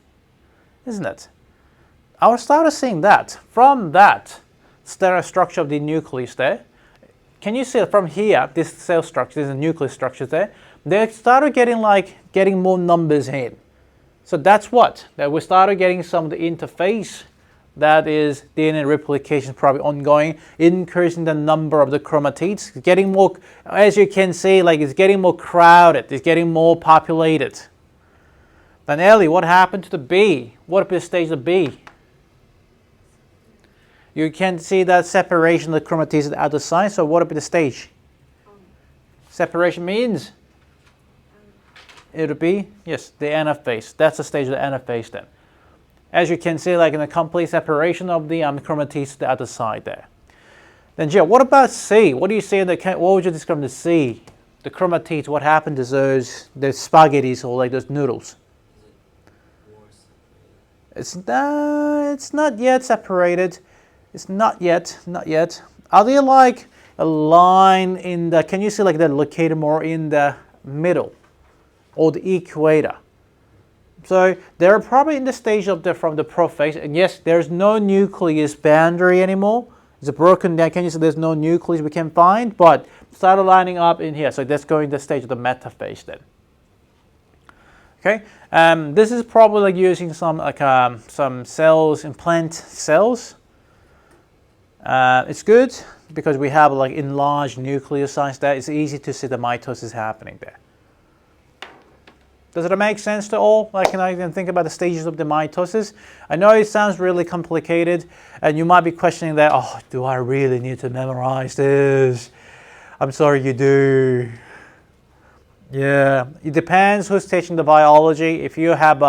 isn't it? I will start seeing that. From that structure of the nucleus there, can you see from here, this cell structure, this is the nucleus structure there, they started getting more numbers in. So that's what? That we started getting some of the interface that is DNA replication is probably ongoing, increasing the number of the chromatids. It's getting more, as you can see, like it's getting more crowded, it's getting more populated. Then Ellie, what happened to the bee? What about the stage of the bee? You can see that separation of the chromatids at the outer side, so what about the stage? Separation means? It would be, yes, the anaphase. That's the stage of the anaphase then. As you can see, like in a complete separation of the chromatids to the other side there. Then Jill, what about C? What do you see in the, what would you describe the C? The chromatids, what happened to those spaghettis or like those noodles? It's not yet separated. It's not yet. Are they like a line in the, can you see like they're located more in the middle or the equator? So they're probably in the stage of from the prophase, and yes, there's no nucleus boundary anymore. It's broken down. Can you see there's no nucleus we can find, but started lining up in here. So that's going to the stage of the metaphase then. Okay, this is probably like using some cells, implant cells. It's good because we have like enlarged nucleosides there. It's easy to see the mitosis happening there. Does it make sense to all? Like, can I think about the stages of the mitosis? I know it sounds really complicated, and you might be questioning that, oh, do I really need to memorize this? I'm sorry, you do. Yeah, it depends who's teaching the biology. If you have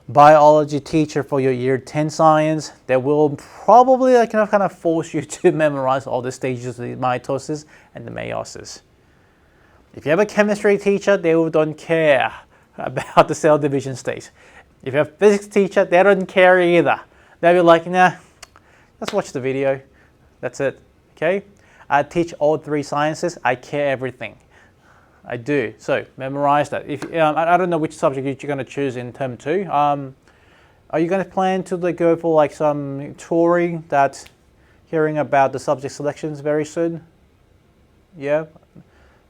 biology teacher for your year 10 science, they will probably like, kind of force you to memorize all the stages of the mitosis and the meiosis. If you have a chemistry teacher, they don't care about the cell division stage. If you have a physics teacher, they don't care either. They'll be like, nah, let's watch the video. That's it, okay? I teach all 3 sciences. I care everything. I do. So memorize that. If I don't know which subject you're going to choose in term 2. Are you going to plan to go for like some touring, that hearing about the subject selections very soon? Yeah,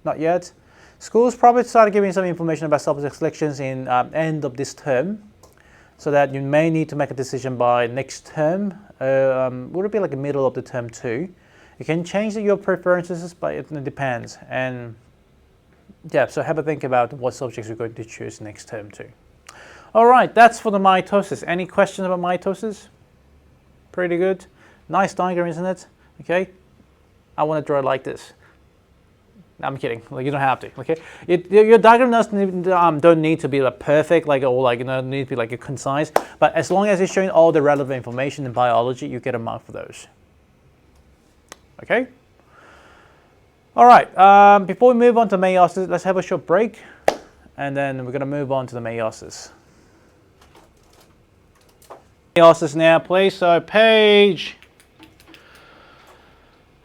not yet. Schools probably started giving some information about subject selections in end of this term, so that you may need to make a decision by next term. Would it be like the middle of the term 2? You can change your preferences, but it depends. And yeah, so have a think about what subjects you're going to choose next term too. All right, that's for the mitosis. Any questions about mitosis? Pretty good. Nice diagram, isn't it? Okay. I want to draw it like this. I'm kidding. Like, you don't have to. Okay. Your diagram don't need to be like perfect, like, or like, need to be like concise. But as long as it's showing all the relevant information in biology, you get a mark for those. Okay. All right, before we move on to meiosis, let's have a short break, and then we're going to move on to the meiosis. Meiosis now, please. So page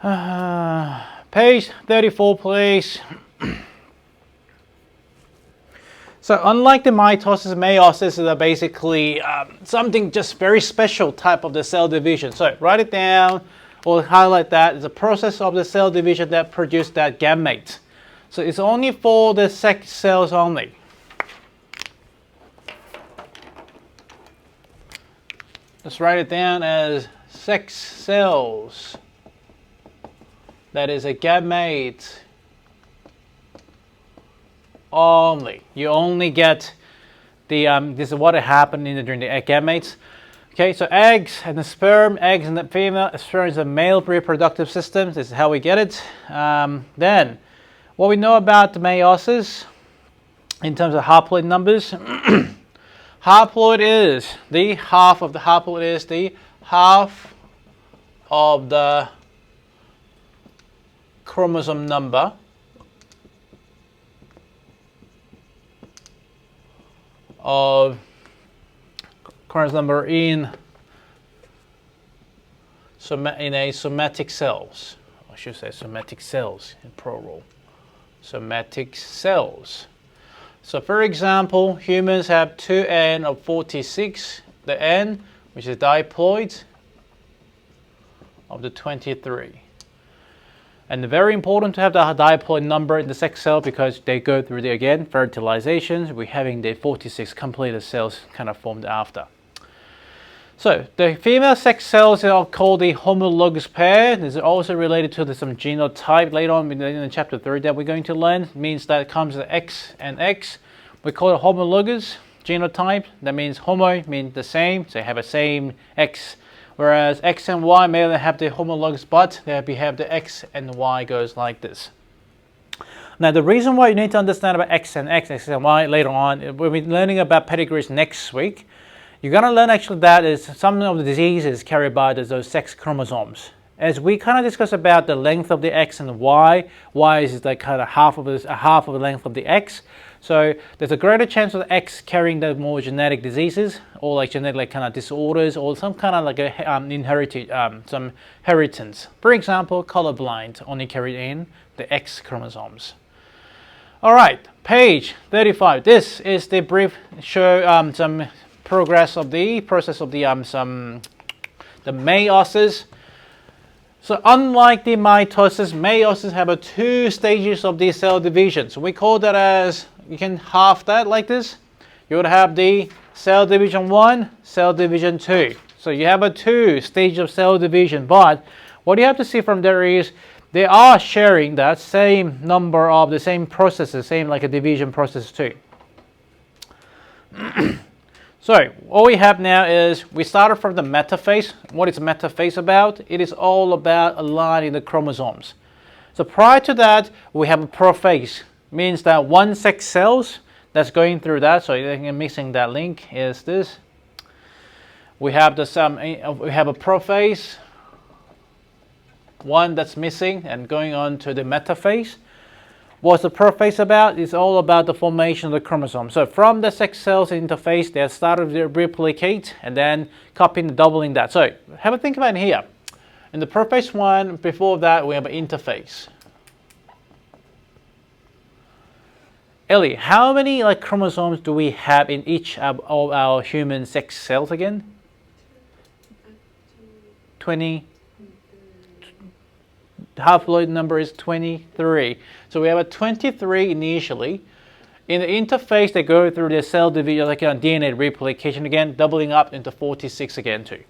34, please. So unlike the mitosis, meiosis is basically something just very special type of the cell division. So write it down. Or highlight that. It's a process of the cell division that produced that gamete. So it's only for the sex cells only. Let's write it down as sex cells. That is a gamete only. You only get the, this is what happened during the gametes. Okay, so eggs and the sperm, eggs and the female, sperm is a male reproductive system. This is how we get it. Then, what we know about the meiosis in terms of haploid numbers, haploid is the half of the haploid is the half of the chromosome number of chromosome number in a somatic cells. I should say somatic cells in plural. Somatic cells. So for example, humans have 2n of 46, the n, which is diploid, of the 23. And very important to have the diploid number in the sex cell because they go through again, fertilizations. We're having the 46 completed cells kind of formed after. So the female sex cells are called the homologous pair. This is also related to some genotype later on in the chapter 3 that we're going to learn. It means that it comes to X and X. We call it homologous genotype. That means homo means the same, so they have the same X. Whereas X and Y may not have the homologous, but they have the X and Y goes like this. Now the reason why you need to understand about X and Y later on, we'll be learning about pedigrees next week. You're going to learn actually that is some of the diseases carried by those sex chromosomes. As we kind of discuss about the length of the X and the Y is like kind of half of the length of the X. So there's a greater chance of the X carrying the more genetic diseases or like genetic kind of disorders or some kind of like a inherited some inheritance. For example, colorblind only carried in the X chromosomes. All right, page 35. This is the brief show some process of the meiosis. So unlike the mitosis, meiosis have 2 stages of the cell division. So we call that as, you can half that like this. You would have the cell division 1, cell division 2. So you have a 2 stage of cell division, but what you have to see from there is they are sharing that same number of the same processes, same like a division process too. So all we have now is we started from the metaphase. What is metaphase about? It is all about aligning the chromosomes. So prior to that, we have a prophase. Means that one sex cells that's going through that. So you're missing that link is this. We have a prophase, one that's missing and going on to the metaphase. What's the prophase about? It's all about the formation of the chromosome. So from the sex cells interphase, they started to replicate and then copying and doubling that. So have a think about it here. In the prophase 1, before that we have an interphase. Ellie, how many like chromosomes do we have in each of our human sex cells again? 20. The haploid number is 23. So we have a 23 initially. In the interphase, they go through the cell division, like DNA replication again, doubling up into 46 again too.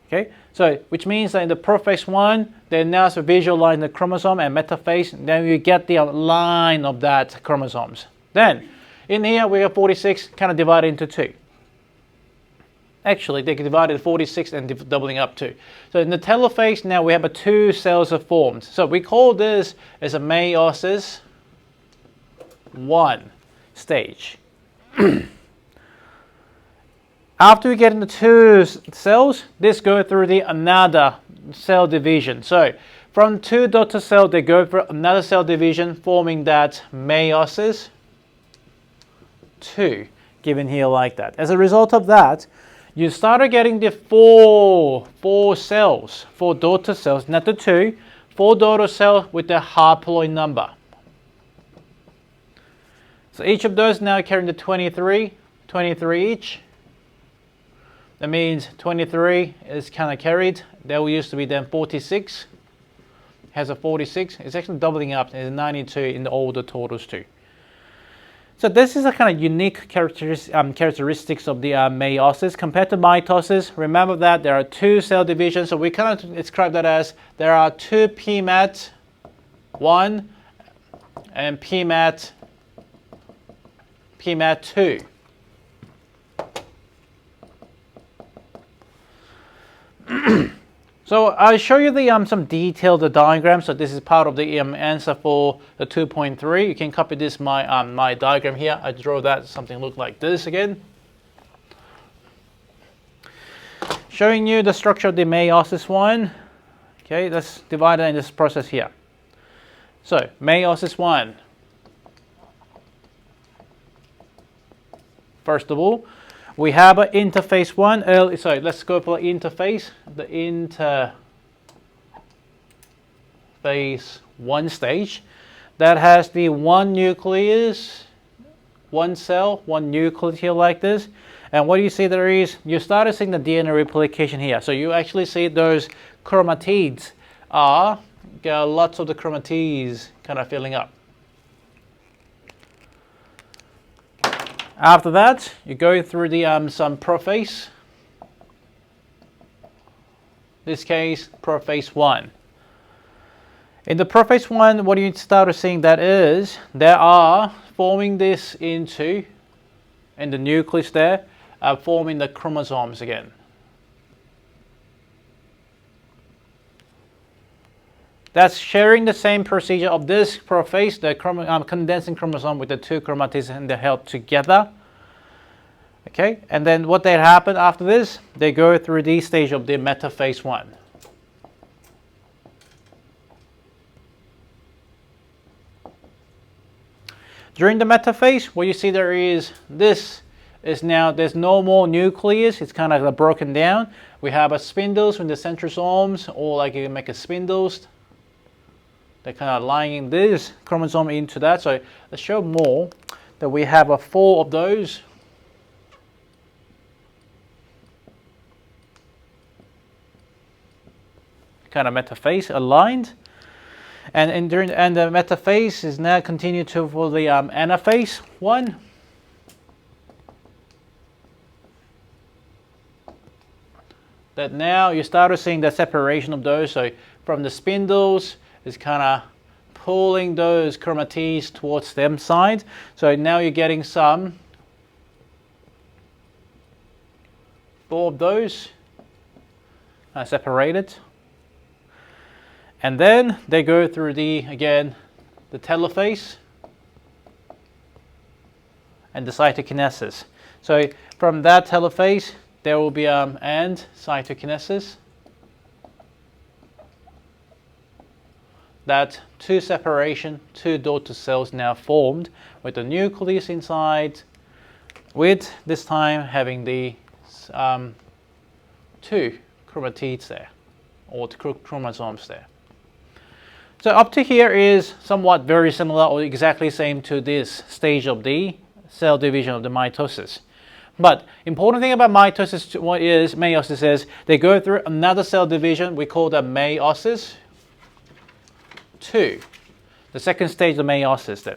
Okay, so which means that in the prophase 1, they now visualize the chromosome, and metaphase, then you get the line of that chromosomes. Then in here we have 46 kind of divided into 2. Actually, they divided 46 and doubling up too. So in the telophase, now we have 2 cells are formed. So we call this as a meiosis 1 stage. After we get into 2 cells, this go through the another cell division. So from 2 daughter cells, they go through another cell division, forming that meiosis 2, given here like that. As a result of that, you started getting the 4 cells, 4 daughter cells, not the 2, 4 daughter cells with the haploid number. So each of those now carrying the 23 each. That means 23 is kind of carried. There used to be then 46. Has a 46. It's actually doubling up. It's 92 in the older totals too. So this is a kind of unique characteristics of the meiosis compared to mitosis. Remember that there are 2 cell divisions. So we kind of describe that as there are 2 PMAT 1 and PMAT 2. So I'll show you the some detailed diagram. So this is part of the answer for the 2.3. You can copy this my diagram here. I draw that something look like this again. Showing you the structure of the meiosis 1. Okay, let's divide it in this process here. So meiosis 1. First of all, we have an interphase 1. So let's go for interphase. The interphase 1 stage that has the 1 nucleus, 1 cell, 1 nucleus here like this. And what you see there is, you started seeing the DNA replication here. So you actually see those chromatids are, lots of the chromatids kind of filling up. After that, you go through the some prophase this case, prophase 1. In the prophase 1, what you start seeing that is, they are forming this into, in the nucleus there, forming the chromosomes again. That's sharing the same procedure of this prophase, the condensing chromosome with the two chromatids, and they're held together. Okay, and then what they happen after this, they go through the stage of the metaphase 1. During the metaphase, what you see there is, this is now, there's no more nucleus, it's kind of broken down. We have a spindles in the centrosomes, or like you can make a spindles. They're kind of lining this chromosome into that. So let's show more that we have 4 of those. Kind of metaphase aligned. And the metaphase is now continued to for the anaphase 1. That now you start seeing the separation of those. So from the spindles, is kind of pulling those chromatids towards them side. So now you're getting some 4 of those separated. And then they go through again, the telophase and the cytokinesis. So from that telophase, there will be and cytokinesis. That 2 separation, 2 daughter cells now formed with the nucleus inside, with this time having the 2 chromatids there, or the chromosomes there. So up to here is somewhat very similar or exactly same to this stage of the cell division of the mitosis. But important thing about mitosis is, meiosis is, they go through another cell division, we call that meiosis 2, the second stage of meiosis then.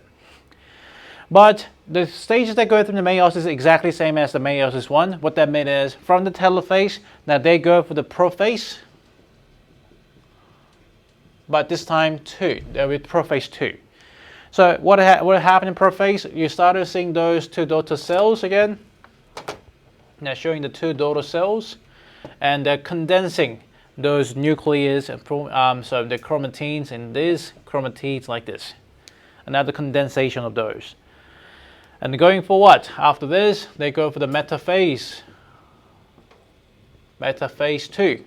But the stages that go through the meiosis is exactly the same as the meiosis 1. What that means is, from the telophase, now they go for the prophase, but this time 2, with prophase 2. So what happened in prophase? You started seeing those 2 daughter cells again. Now showing the 2 daughter cells, and they're condensing those nucleus, so the chromatins and these chromatids like this. Another condensation of those. And going for what? After this, they go for the metaphase. Metaphase 2.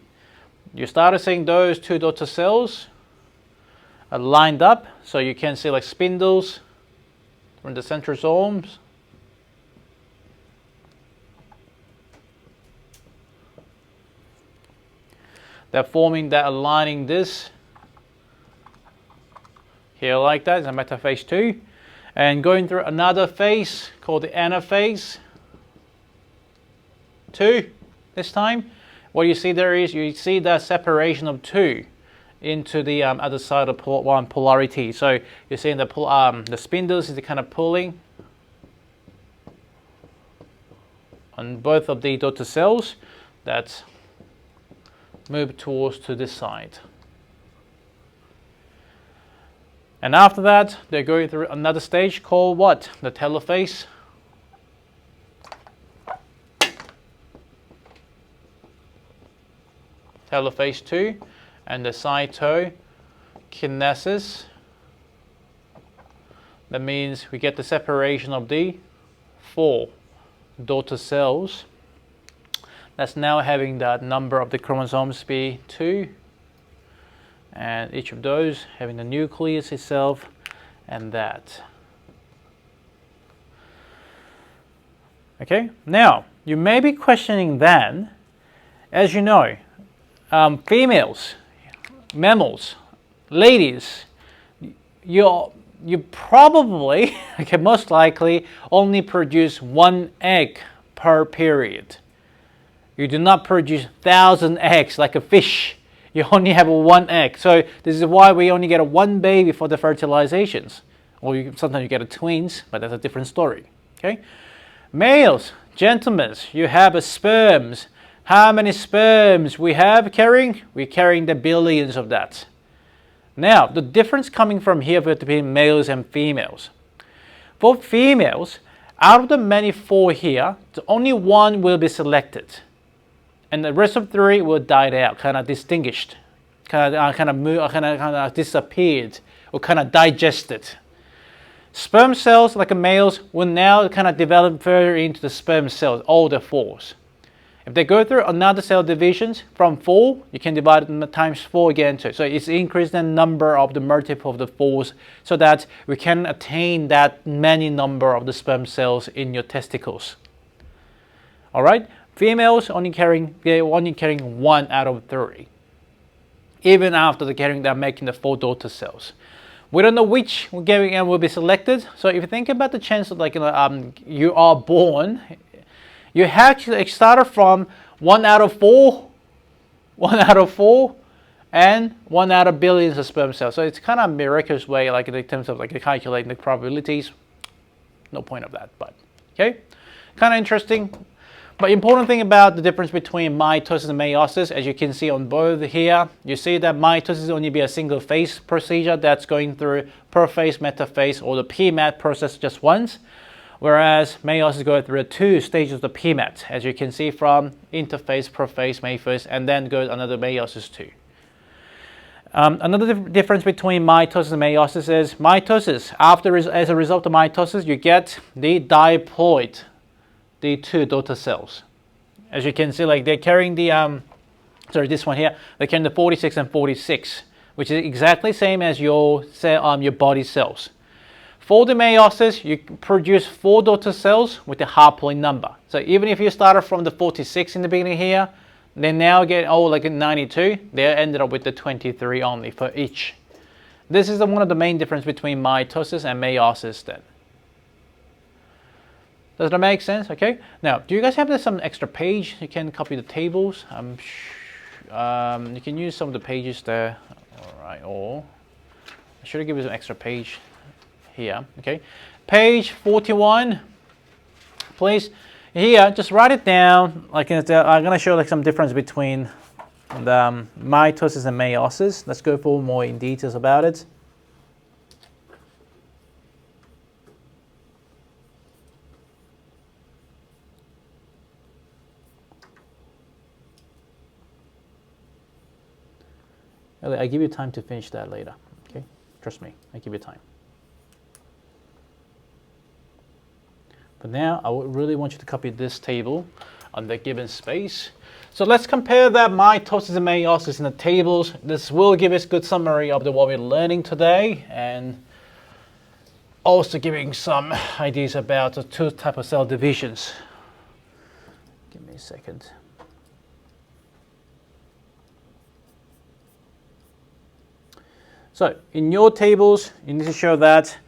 You started seeing those 2 daughter cells are lined up, so you can see like spindles from the centrosomes. They're forming that, aligning this here like that, is a metaphase 2. And going through another phase called the anaphase 2 this time. What you see there is, you see that separation of 2 into the other side of one polarity. So you're seeing the spindles is kind of pulling on both of the daughter cells. That's move towards to this side. And after that, they're going through another stage called what? The telophase. Telophase 2 and the cytokinesis. That means we get the separation of the 4 daughter cells. That's now having that number of the chromosomes be 2, and each of those having the nucleus itself and that. Okay, now you may be questioning then, as you know, females, mammals, ladies, you probably, okay, most likely only produce 1 egg per period. You do not produce 1,000 eggs like a fish. You only have 1 egg. So this is why we only get 1 baby for the fertilizations. Or sometimes you get twins, but that's a different story. Okay, males, gentlemen, you have sperms How many sperms we have carrying? We're carrying the billions of that. Now, the difference coming from here between males and females. For females, out of the many 4 here, only 1 will be selected. And the rest of 3 will die out, kind of distinguished, kind of disappeared, or kind of digested. Sperm cells, like males, will now kind of develop further into the sperm cells, all the 4s. If they go through another cell divisions from 4, you can divide them times 4 again too. So it's increased the number of the multiple of the 4s so that we can attain that many number of the sperm cells in your testicles. All right, females only carrying 1 out of 3. Even after they're making the 4 daughter cells. We don't know which will be selected. So if you think about the chance of you are born, you actually started from 1 out of 4, 1 out of 4, and 1 out of billions of sperm cells. So it's kind of a miraculous way, in terms of calculating the probabilities. No point of that, but okay, kind of interesting. But important thing about the difference between mitosis and meiosis, as you can see on both here, you see that mitosis only be a single phase procedure that's going through prophase, metaphase, or the PMAT process just once. Whereas meiosis go through 2 stages of the PMAT, as you can see from interphase, prophase, metaphase, and then goes another meiosis too. Another difference between mitosis and meiosis is mitosis. As a result of mitosis, you get the diploid, the 2 daughter cells. As you can see, they're carrying the this one here. They're carrying the 46 and 46, which is exactly same as your body cells. For the meiosis, you produce 4 daughter cells with a haploid number. So even if you started from the 46 in the beginning here, they now get 92. They ended up with the 23 only for each. This is one of the main difference between mitosis and meiosis then. Does that make sense? Okay. Now, do you guys have some extra page? You can copy the tables. You can use some of the pages there. All right. Or I should have given you an extra page here. Okay. Page 41. Please. Here, just write it down. I'm going to show some difference between the mitosis and meiosis. Let's go for more in details about it. I give you time to finish that later. Okay, trust me, I give you time. But now I really want you to copy this table on the given space. So let's compare that mitosis and meiosis in the tables. This will give us a good summary of what we're learning today, and also giving some ideas about the 2 types of cell divisions. Give me a second. So in your tables, you need to show that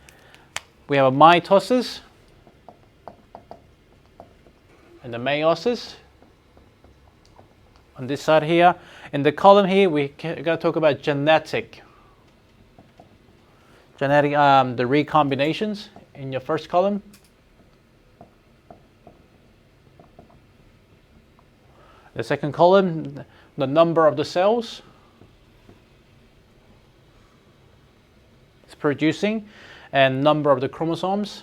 we have a mitosis and the meiosis on this side here. In the column here, we got to talk about genetic, the recombinations in your first column. The second column, the number of the cells it's producing and number of the chromosomes.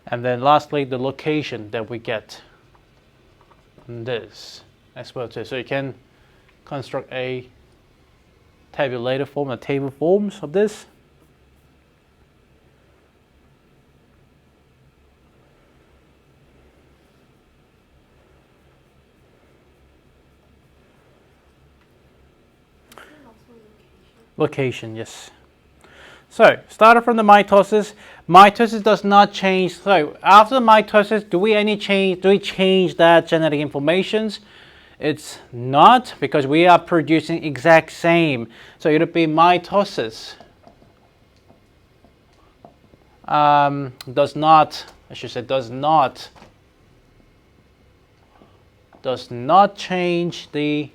And then lastly, the location that we get in this as well too. So you can construct a tabulator form, a table forms of this. Location, yes. So, started from the mitosis. Mitosis does not change. So, after the mitosis, do we change that genetic information? It's not, because we are producing exact same. So, it would be mitosis. Does not change the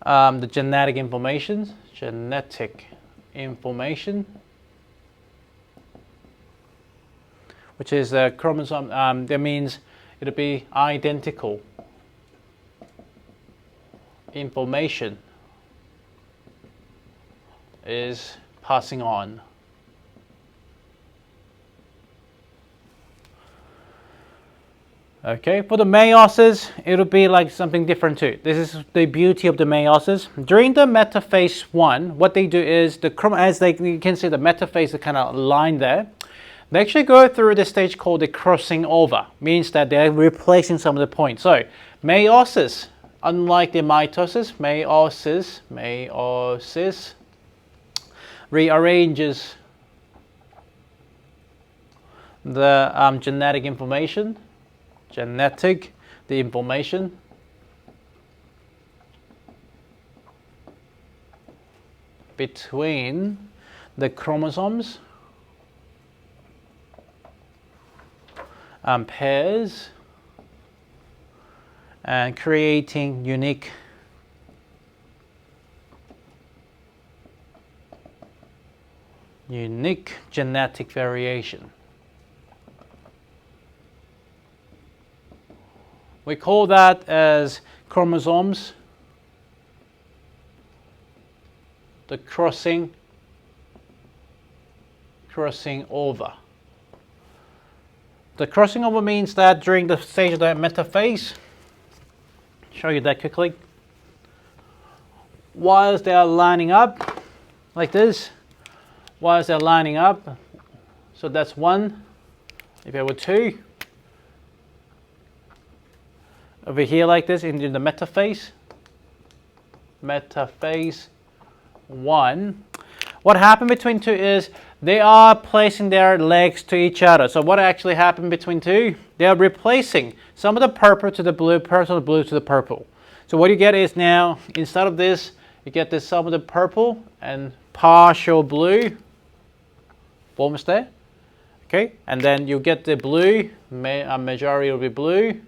genetic information. Genetic information, which is a chromosome. That means it'll be identical information is passing on. Okay, for the meiosis, it'll be like something different too. This is the beauty of the meiosis. During the metaphase 1, what they do is, you can see the metaphase is kind of line there. They actually go through the stage called the crossing over. Means that they're replacing some of the points. So, meiosis, unlike the mitosis, meiosis rearranges the genetic information. The information between the chromosomes pairs and creating unique genetic variation. We call that as chromosomes, the crossing over. The crossing over means that during the stage of the metaphase, show you that quickly, whilst they are lining up like this, whilst they're lining up, so that's 1, if there were 2, over here like this into the metaphase 1. What happened between 2 is they are placing their legs to each other. So what actually happened between 2? They are replacing some of the purple to the blue, some of the blue to the purple. So what you get is now, instead of this, you get this some of the purple and partial blue forms there. Okay, and then you get the blue, majority will be blue,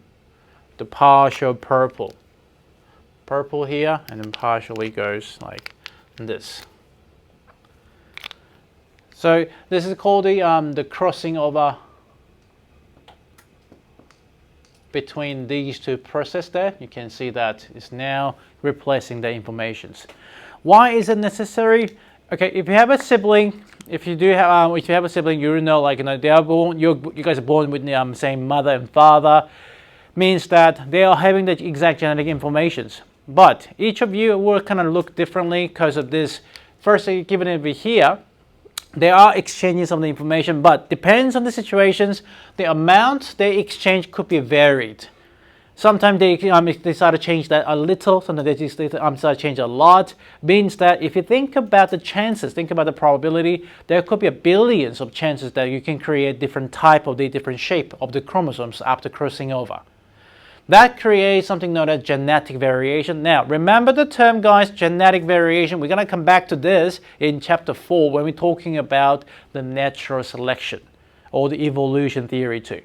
the partial purple here, and then partially goes like this. So this is called the crossing over between these two processes there. You can see that it's now replacing the informations. Why is it necessary? Okay, if you have a sibling, if you have a sibling, you know, like, you know, they are born, you guys are born with the same mother and father. Means that they are having the exact genetic informations, but each of you will kind of look differently because of this. First, given over here, they are exchanging some of the information, but depends on the situations, the amount they exchange could be varied. Sometimes they start to change that a little, sometimes they start to change a lot. Means that if you think about the chances, think about the probability, there could be billions of chances that you can create different type of the different shape of the chromosomes after crossing over. That creates something known as genetic variation. Now, remember the term, guys, genetic variation. We're going to come back to this in chapter 4 when we're talking about the natural selection or the evolution theory too.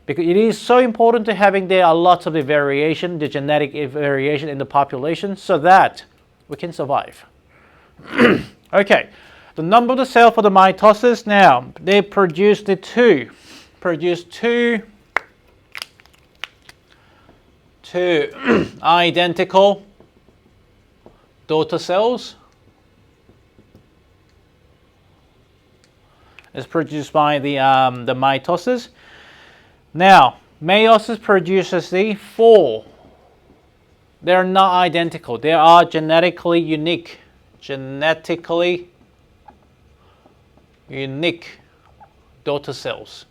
Because it is so important to having there a lot of the variation, the genetic variation in the population so that we can survive. Okay, the number of the cell for the mitosis. Now, they produce two identical daughter cells. It's produced by the mitosis. Now, meiosis produces the 4. They're not identical. They are genetically unique. Genetically unique daughter cells.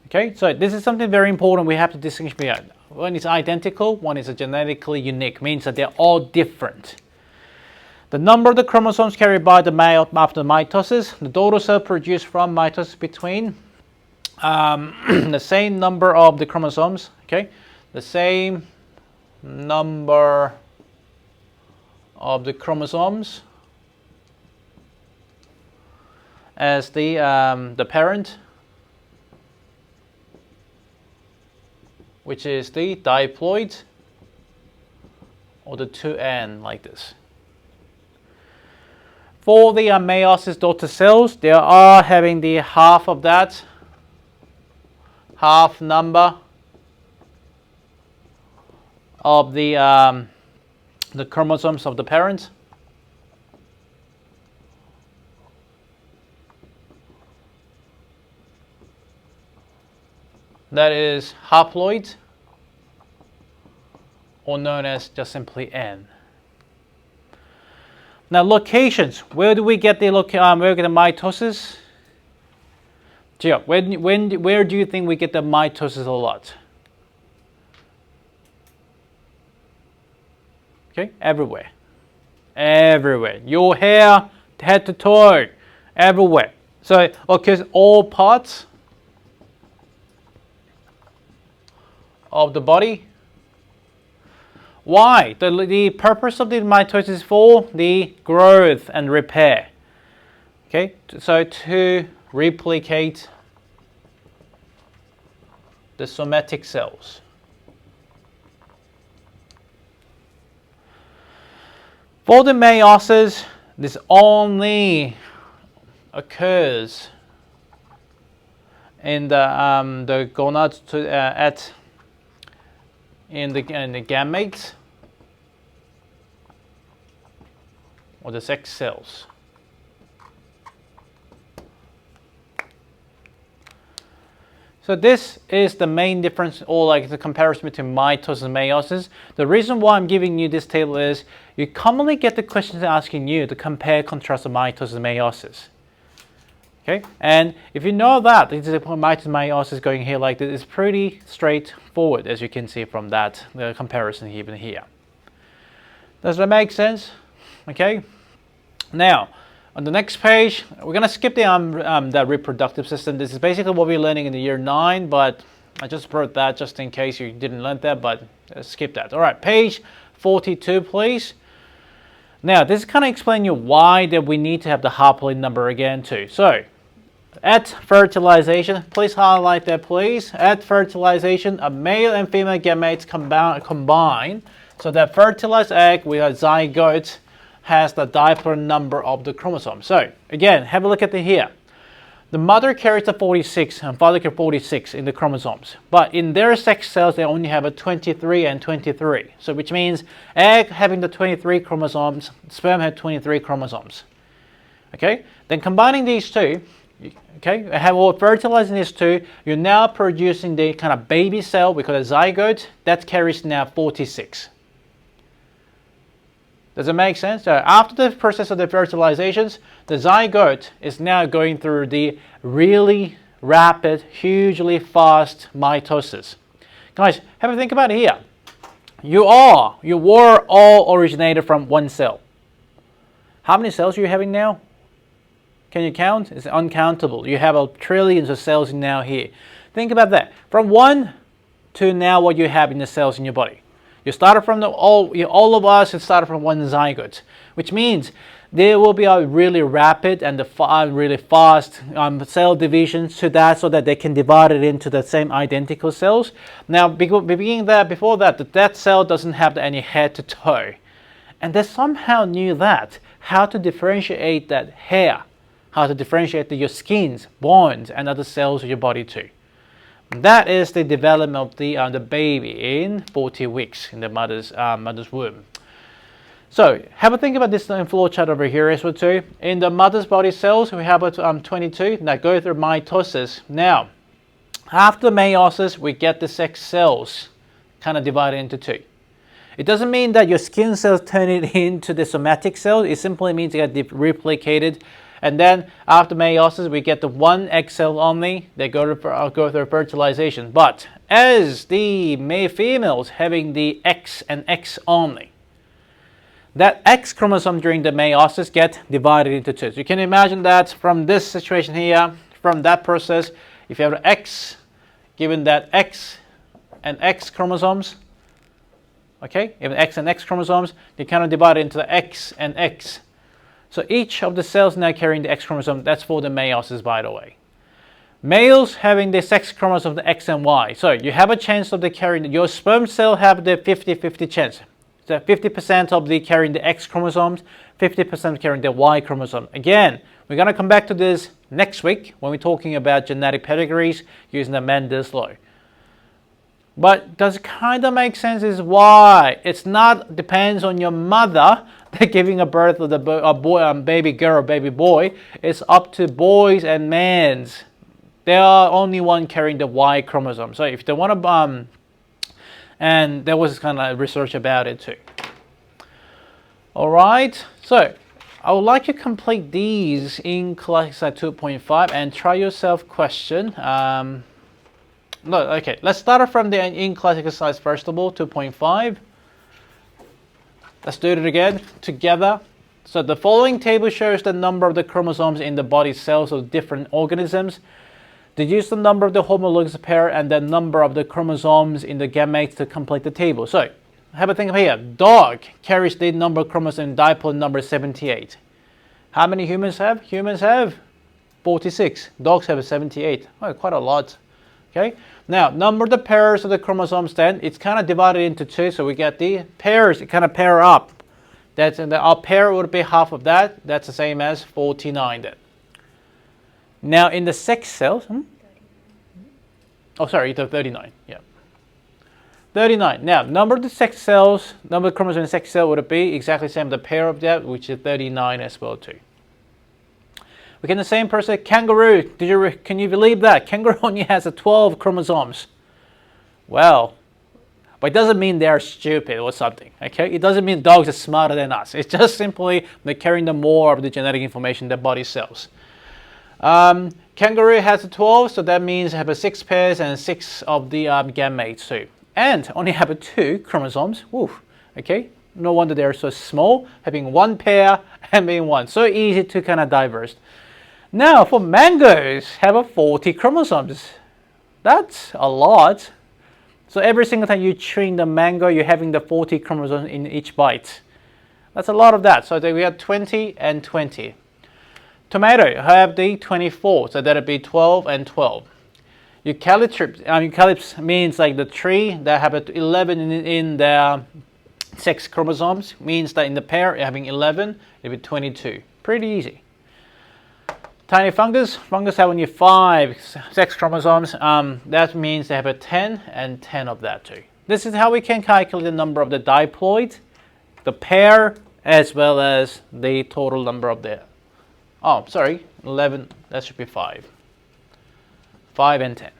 Okay, so this is something very important we have to distinguish between. One is identical, one is genetically unique, means that they're all different. The number of the chromosomes carried by the male after mitosis, the daughter cell produced from mitosis between the same number of the chromosomes, okay, the same number of the chromosomes as the parent which is the diploid, or the 2N, like this. For the meiosis daughter cells, they are having the half of that, half number of the chromosomes of the parent. That is haploid, or known as just simply N. Now locations, where do we get the mitosis? Gio, where do you think we get the mitosis a lot? Okay, everywhere. Everywhere. Your hair, head to toe, everywhere. So it occurs all parts of the body. Why? The purpose of the mitosis is for the growth and repair. Okay, so to replicate the somatic cells. For the meiosis, this only occurs in the gonads in the gametes, or the sex cells. So this is the main difference, or like the comparison between mitosis and meiosis. The reason why I'm giving you this table is you commonly get the questions asking you to compare, contrast the mitosis and meiosis. Okay, and if you know that this is a mitosis and meiosis going here like this, it's pretty straightforward, as you can see from that the comparison even here. Does that make sense? Okay. Now, on the next page, we're going to skip the reproductive system. This is basically what we're learning in the year 9, but I just brought that just in case you didn't learn that, but skip that. All right, page 42, please. Now, this is kind of explaining you why that we need to have the haploid number again too. So, at fertilization, please highlight that, please. At fertilization, a male and female gametes combine, so that fertilized egg with a zygote has the diploid number of the chromosome. So again, have a look at here. The mother carries the 46 and father carries 46 in the chromosomes, but in their sex cells they only have a 23 and 23. So which means egg having the 23 chromosomes, sperm had 23 chromosomes. Okay, then combining these two, okay, fertilizing these two, you're now producing the kind of baby cell, we call it zygote, that carries now 46. Does it make sense? So after the process of the fertilizations, the zygote is now going through the really rapid, hugely fast mitosis. Guys, have a think about it here. You were all originated from one cell. How many cells are you having now? Can you count? It's uncountable. You have trillions of cells now here. Think about that. From one to now what you have in the cells in your body. You started from all of us started from one zygote, which means there will be a really rapid and really fast cell divisions to that, so that they can divide it into the same identical cells. Now, before that cell doesn't have any head to toe, and they somehow knew that how to differentiate that hair, how to differentiate your skins, bones, and other cells of your body too. That is the development of the baby in 40 weeks in the mother's womb. So have a think about this flow chart over here as well too. In the mother's body cells, we have 22 that go through mitosis. Now, after meiosis, we get the sex cells kind of divided into two. It doesn't mean that your skin cells turn it into the somatic cells. It simply means they get replicated. And then after meiosis, we get the one egg cell only. They go through fertilization. But as the females having the X and X only, that X chromosome during the meiosis get divided into two. So you can imagine that from this situation here, from that process, if you have an X, given that X and X chromosomes, okay, even X and X chromosomes, they kind of divide into the X and X. So each of the cells now carrying the X chromosome, that's for the meiosis, by the way. Males having the sex chromosome the X and Y. So you have a chance of the carrying, your sperm cell have the 50-50 chance. So 50% of the carrying the X chromosomes, 50% carrying the Y chromosome. Again, we're going to come back to this next week when we're talking about genetic pedigrees using the Mendele's law. But does it kind of make sense is why it's not depends on your mother giving a birth of a baby girl or baby boy. It's up to boys and men. They are only one carrying the Y chromosome. So if they want to, and there was kind of research about it too. All right, so I would like you to complete these in class 2.5 and try yourself question. No, okay, let's start from the in class exercise first of all, 2.5. Let's do it again together. So the following table shows the number of the chromosomes in the body cells of different organisms. Deduce the number of the homologous pair and the number of the chromosomes in the gametes to complete the table. So have a think here. Dog carries the number of chromosomes in dipole number 78. How many humans have? Humans have 46. Dogs have 78. Oh, quite a lot. Okay. Now, number of the pairs of the chromosomes then, it's kind of divided into two. So we get the pairs, it kind of pair up. That's our pair would be half of that. That's the same as 49 then. Now, in the sex cells, oh, sorry, it's 39. Yeah. 39. Now, number of the sex cells, number of chromosomes in the sex cell would be exactly the same as the pair of that, which is 39 as well too. We get the same person, kangaroo. Can you believe that? Kangaroo only has 12 chromosomes. Well, but it doesn't mean they're stupid or something. Okay, it doesn't mean dogs are smarter than us. It's just simply they're carrying the more of the genetic information in their body cells. Kangaroo has 12, so that means they have 6 pairs and 6 of the gametes too. And only have 2 chromosomes. Woo. Okay, no wonder they're so small, having 1 pair and being 1. So easy to kind of diverse. Now for mangoes, have 40 chromosomes. That's a lot. So every single time you chew the mango, you're having the 40 chromosomes in each bite. That's a lot of that. So we have 20 and 20. Tomato have the 24, so that'll be 12 and 12. Eucalyptus means like the tree that have 11 in their sex chromosomes, means that in the pair you're having 11, it'll be 22. Pretty easy. Tiny fungus have only 5 sex chromosomes. That means they have 10 and 10 of that too. This is how we can calculate the number of the diploid, the pair, as well as the total number of the, 11, that should be 5. 5 and 10.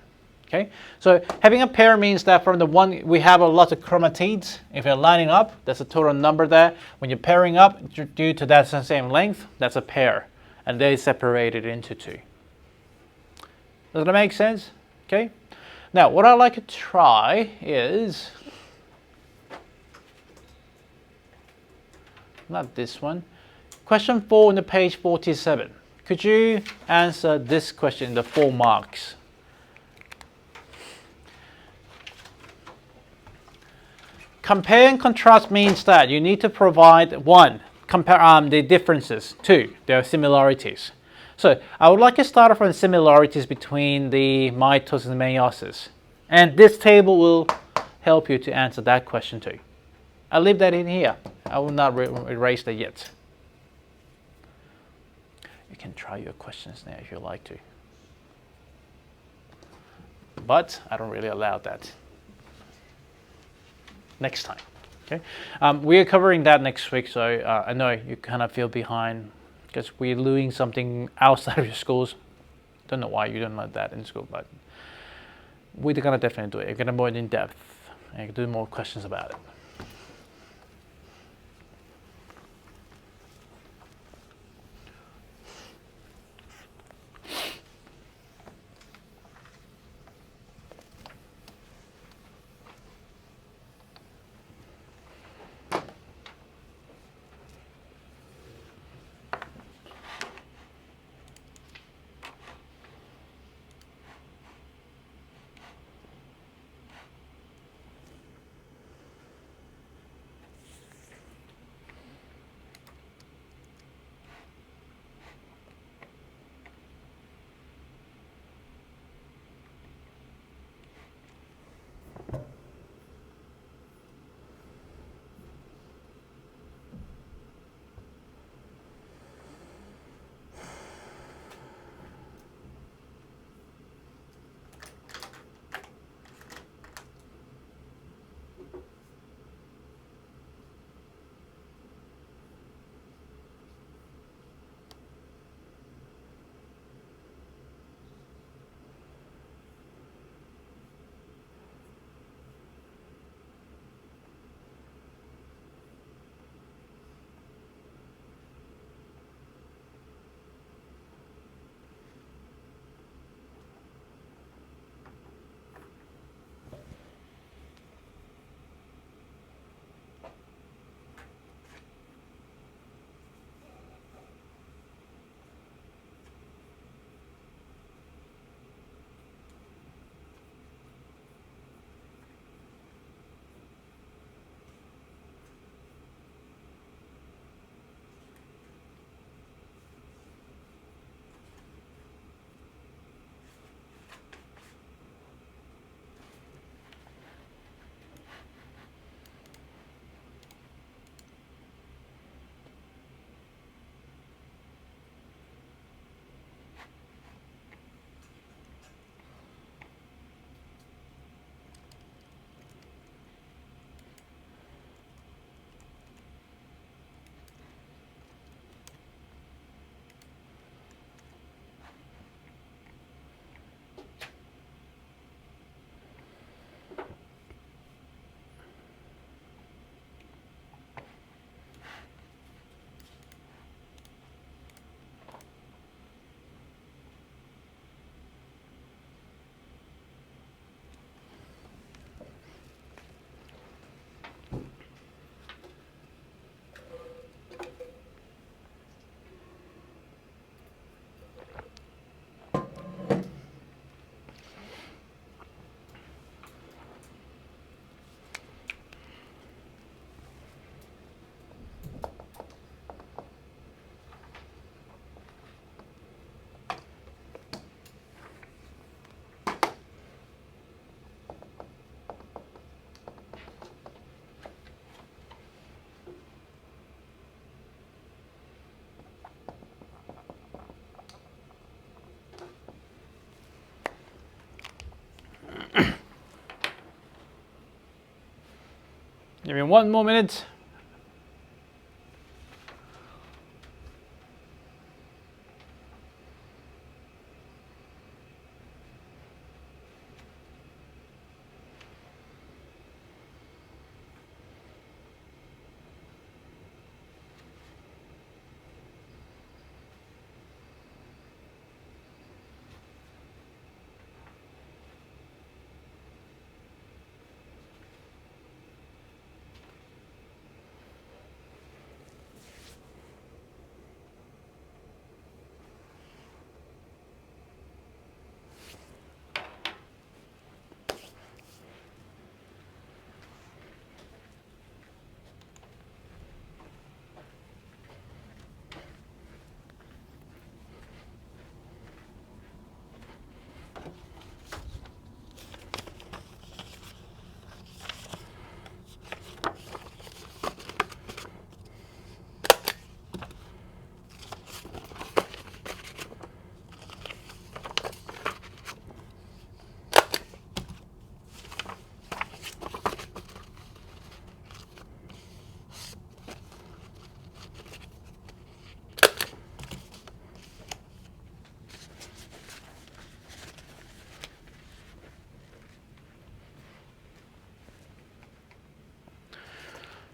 Okay, so having a pair means that from the one, we have a lot of chromatids. If you're lining up, that's a total number there. When you're pairing up, due to that same length, that's a pair. And they separated into 2. Does that make sense? Okay. Now, what I'd like to try is, not this one, question 4 on the page 47. Could you answer this question, the 4 marks? Compare and contrast means that you need to provide 1, compare the differences, 2, their similarities. So I would like to start from similarities between the mitosis and meiosis. And this table will help you to answer that question too. I'll leave that in here. I will not erase that yet. You can try your questions now if you like to. But I don't really allow that. Next time. Okay, we are covering that next week, so I know you kind of feel behind because we're doing something outside of your schools. Don't know why you don't know that in school, but we're gonna definitely do it. You're gonna more in depth and do more questions about it. Give me 1 more minute.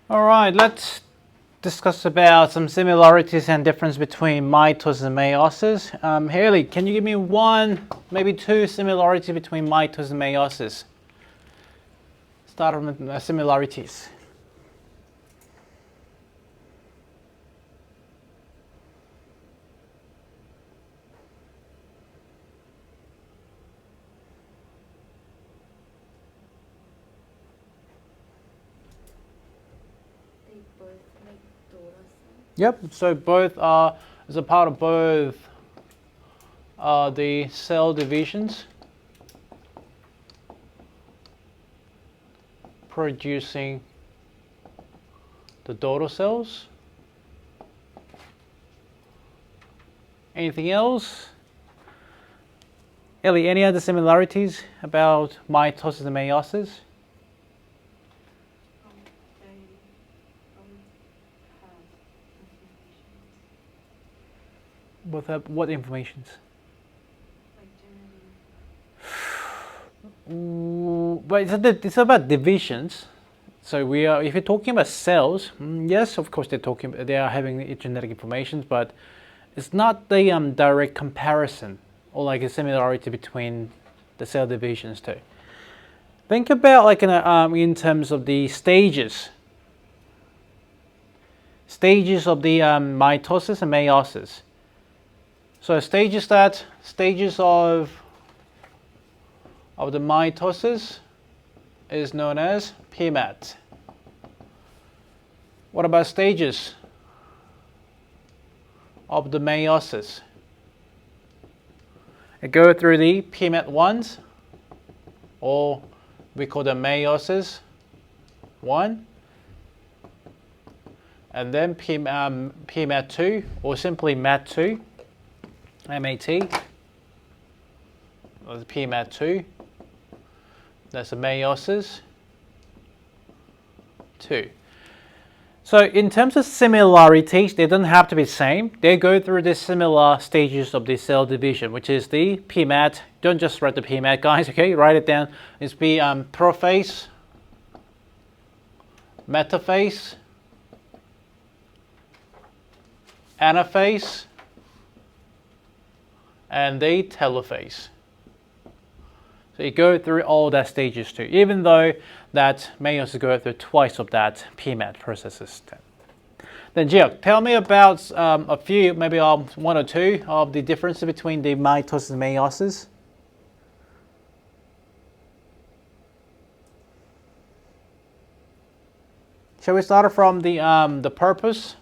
All right, let's discuss about some similarities and difference between mitosis and meiosis. Haley, can you give me 1, maybe 2 similarities between mitosis and meiosis? Start with similarities. They both make daughter cells. Yep, so both are, as a part of both the cell divisions producing the daughter cells. Anything else? Ellie, any other similarities about mitosis and meiosis? They both have information, Both have what informations? like generally. But it's about divisions. So we are, if you're talking about cells, yes, of course they are having genetic information, but it's not the direct comparison or like a similarity between the cell divisions too. Think about like in terms of the stages of the mitosis and meiosis. So stages of the mitosis is known as PMAT. What about stages of the meiosis? It go through the PMAT 1s, or we call them meiosis 1, and then PMAT 2, or simply MAT 2, MAT. That's PMAT 2. That's a meiosis 2. So in terms of similarities, they don't have to be the same. They go through the similar stages of the cell division, which is the PMAT. Don't just write the PMAT, guys, okay? Write it down. It's prophase, metaphase, anaphase, and the telophase. So you go through all that stages too, even though that meiosis go through twice of that PMAT processes. Then Gio, tell me about a few, maybe 1 or 2 of the differences between the mitosis and meiosis. Shall we start from the purpose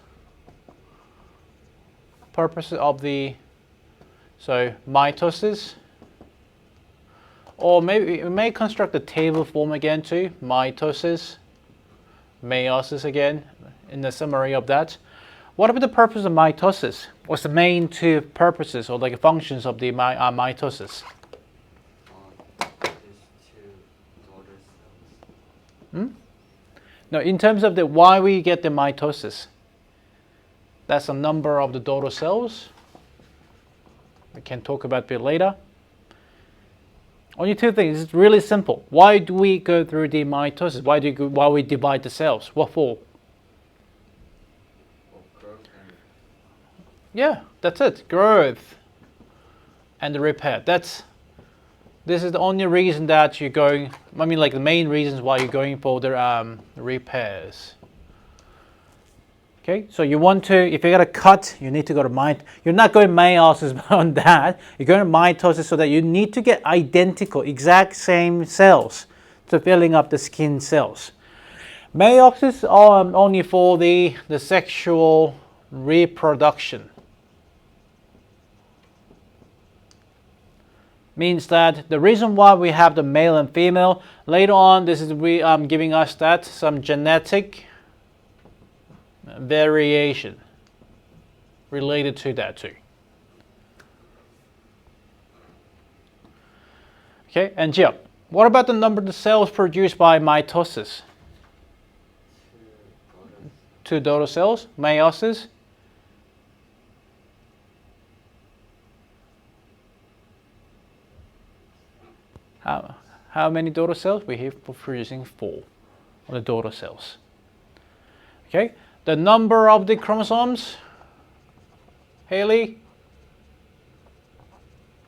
of the mitosis? Or maybe we may construct a table form again too, mitosis, meiosis again, in the summary of that. What about the purpose of mitosis? What's the main 2 purposes or like functions of the mitosis? There's 2 daughter cells. No, in terms of the why we get the mitosis, that's the number of the daughter cells. We can talk about a bit later. Only two things. It's really simple. Why do we go through the mitosis? Why we divide the cells? What for? Yeah, that's it. Growth and the repair. This is the only reason that you're going. I mean, like the main reasons why you're going for the repairs. Okay, so you want to, if you're gonna cut, you need to go to you're not going meiosis on that. You're going to mitosis so that you need to get identical, exact same cells to filling up the skin cells. Meiosis are only for the sexual reproduction. Means that the reason why we have the male and female, later on this is giving us that some genetic variation related to that too. Okay, and Gia, what about the number of the cells produced by mitosis? 2 daughter cells, meiosis. How many daughter cells? We have for producing 4 of the daughter cells. Okay, the number of the chromosomes, Haley.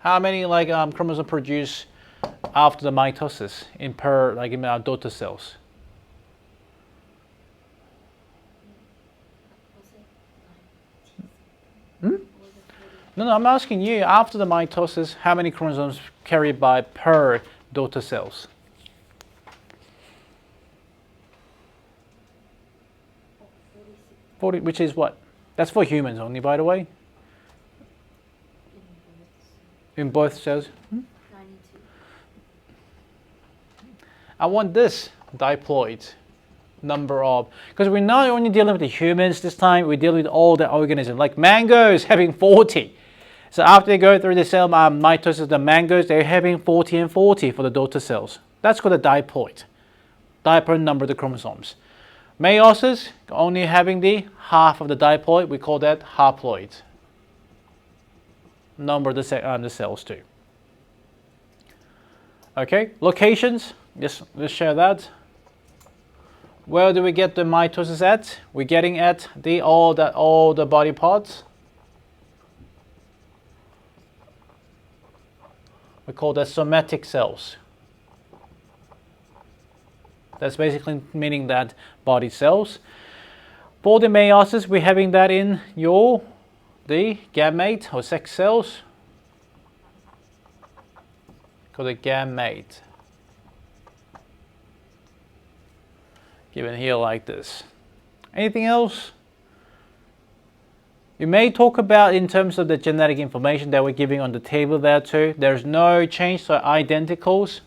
How many chromosomes produce after the mitosis in our daughter cells? No, I'm asking you, after the mitosis, how many chromosomes carried by per daughter cells? 40, which is what? That's for humans only, by the way. In both cells. 92. I want this diploid number of, because we're not only dealing with the humans this time, we're dealing with all the organisms. Like mangoes having 40. So after they go through the cell mitosis, the mangoes, they're having 40 and 40 for the daughter cells. That's called a diploid. Diploid number of the chromosomes. Meiosis, only having the half of the diploid, we call that haploid. Number of the cells too. Okay, locations, let's share that. Where do we get the mitosis at? We're getting at all the body parts. We call that somatic cells. That's basically meaning that body cells. For the meiosis, we're having that in the gamete or sex cells. Called the gamete. Given here like this. Anything else? You may talk about in terms of the genetic information that we're giving on the table there too. There's no change, so identicals,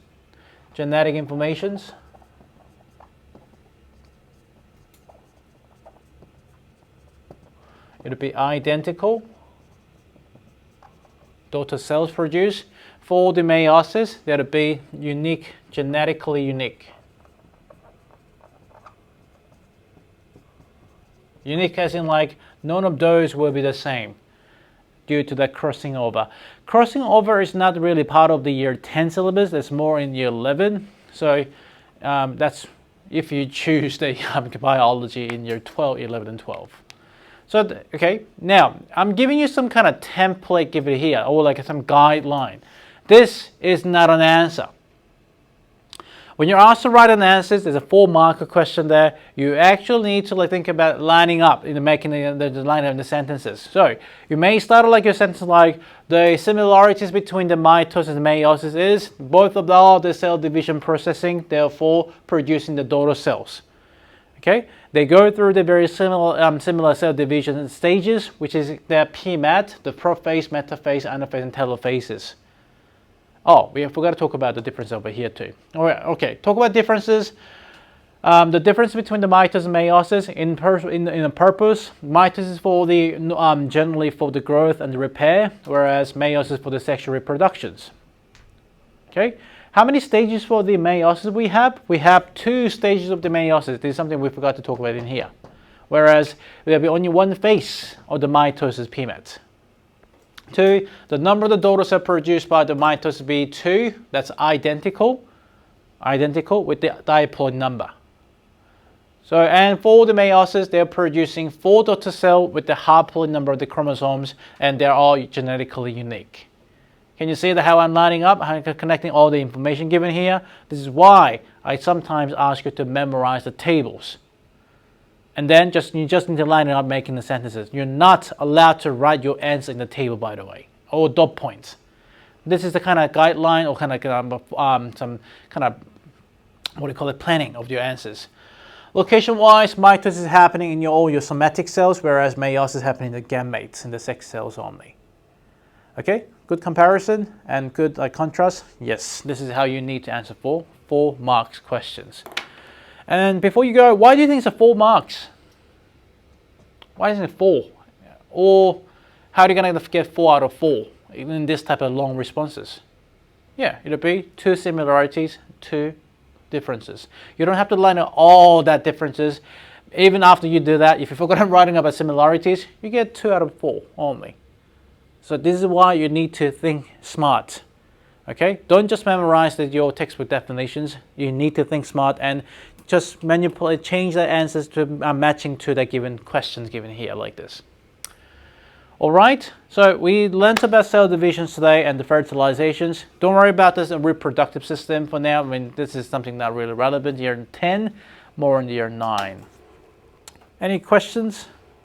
genetic informations. It'll be identical. Daughter cells produced. For the meiosis, that'll be unique, genetically unique. Unique as in like none of those will be the same due to that crossing over. Crossing over is not really part of the year 10 syllabus, it's more in year 11. So that's if you choose the biology in year 12, 11 and 12. So, okay, now I'm giving you some kind of template given here or like some guideline. This is not an answer. When you're asked to write an answer, there's a 4-marker question there. You actually need to think about lining up in making the line of the sentences. So you may start like your sentence like the similarities between the mitosis and meiosis is both of all the cell division processing, therefore producing the daughter cells. Okay, they go through the very similar cell division stages, which is their PMAT, the prophase, metaphase, anaphase, and telophases. Oh, we forgot to talk about the difference over here too. All right, okay, talk about differences. The difference between the mitosis and meiosis in a purpose. Mitosis is for the generally for the growth and the repair, whereas meiosis for the sexual reproductions. Okay, How many stages for the meiosis we have? We have 2 stages of the meiosis. This is something we forgot to talk about in here. Whereas we have only one phase of the mitosis PMET. 2, the number of the daughter cells produced by the mitosis B2, that's identical with the diploid number. So, and for the meiosis, they're producing 4 daughter cells with the haploid number of the chromosomes, and they're all genetically unique. Can you see how I'm lining up, how I'm connecting all the information given here? This is why I sometimes ask you to memorize the tables. And then you just need to line it up making the sentences. You're not allowed to write your answer in the table, by the way, or dot points. This is the kind of guideline or kind of some kind of, what do you call it, planning of your answers. Location-wise, mitosis is happening in all your somatic cells, whereas meiosis is happening in the gametes, in the sex cells only. Okay, good comparison and good contrast. Yes, this is how you need to answer for 4 marks questions. And before you go, why do you think it's 4 marks? Why isn't it 4? Or how are you going to get 4 out of 4 in this type of long responses? Yeah, it'll be 2 similarities, 2 differences. You don't have to line up all that differences. Even after you do that, if you forgot writing about similarities, you get 2 out of 4 only. So this is why you need to think smart. Okay, don't just memorize your textbook definitions. You need to think smart and just manipulate, change the answers to matching to the given questions given here like this. All right, so we learned about cell divisions today and the fertilizations. Don't worry about this reproductive system for now. I mean, this is something not really relevant. Year 10, more in year 9. Any questions?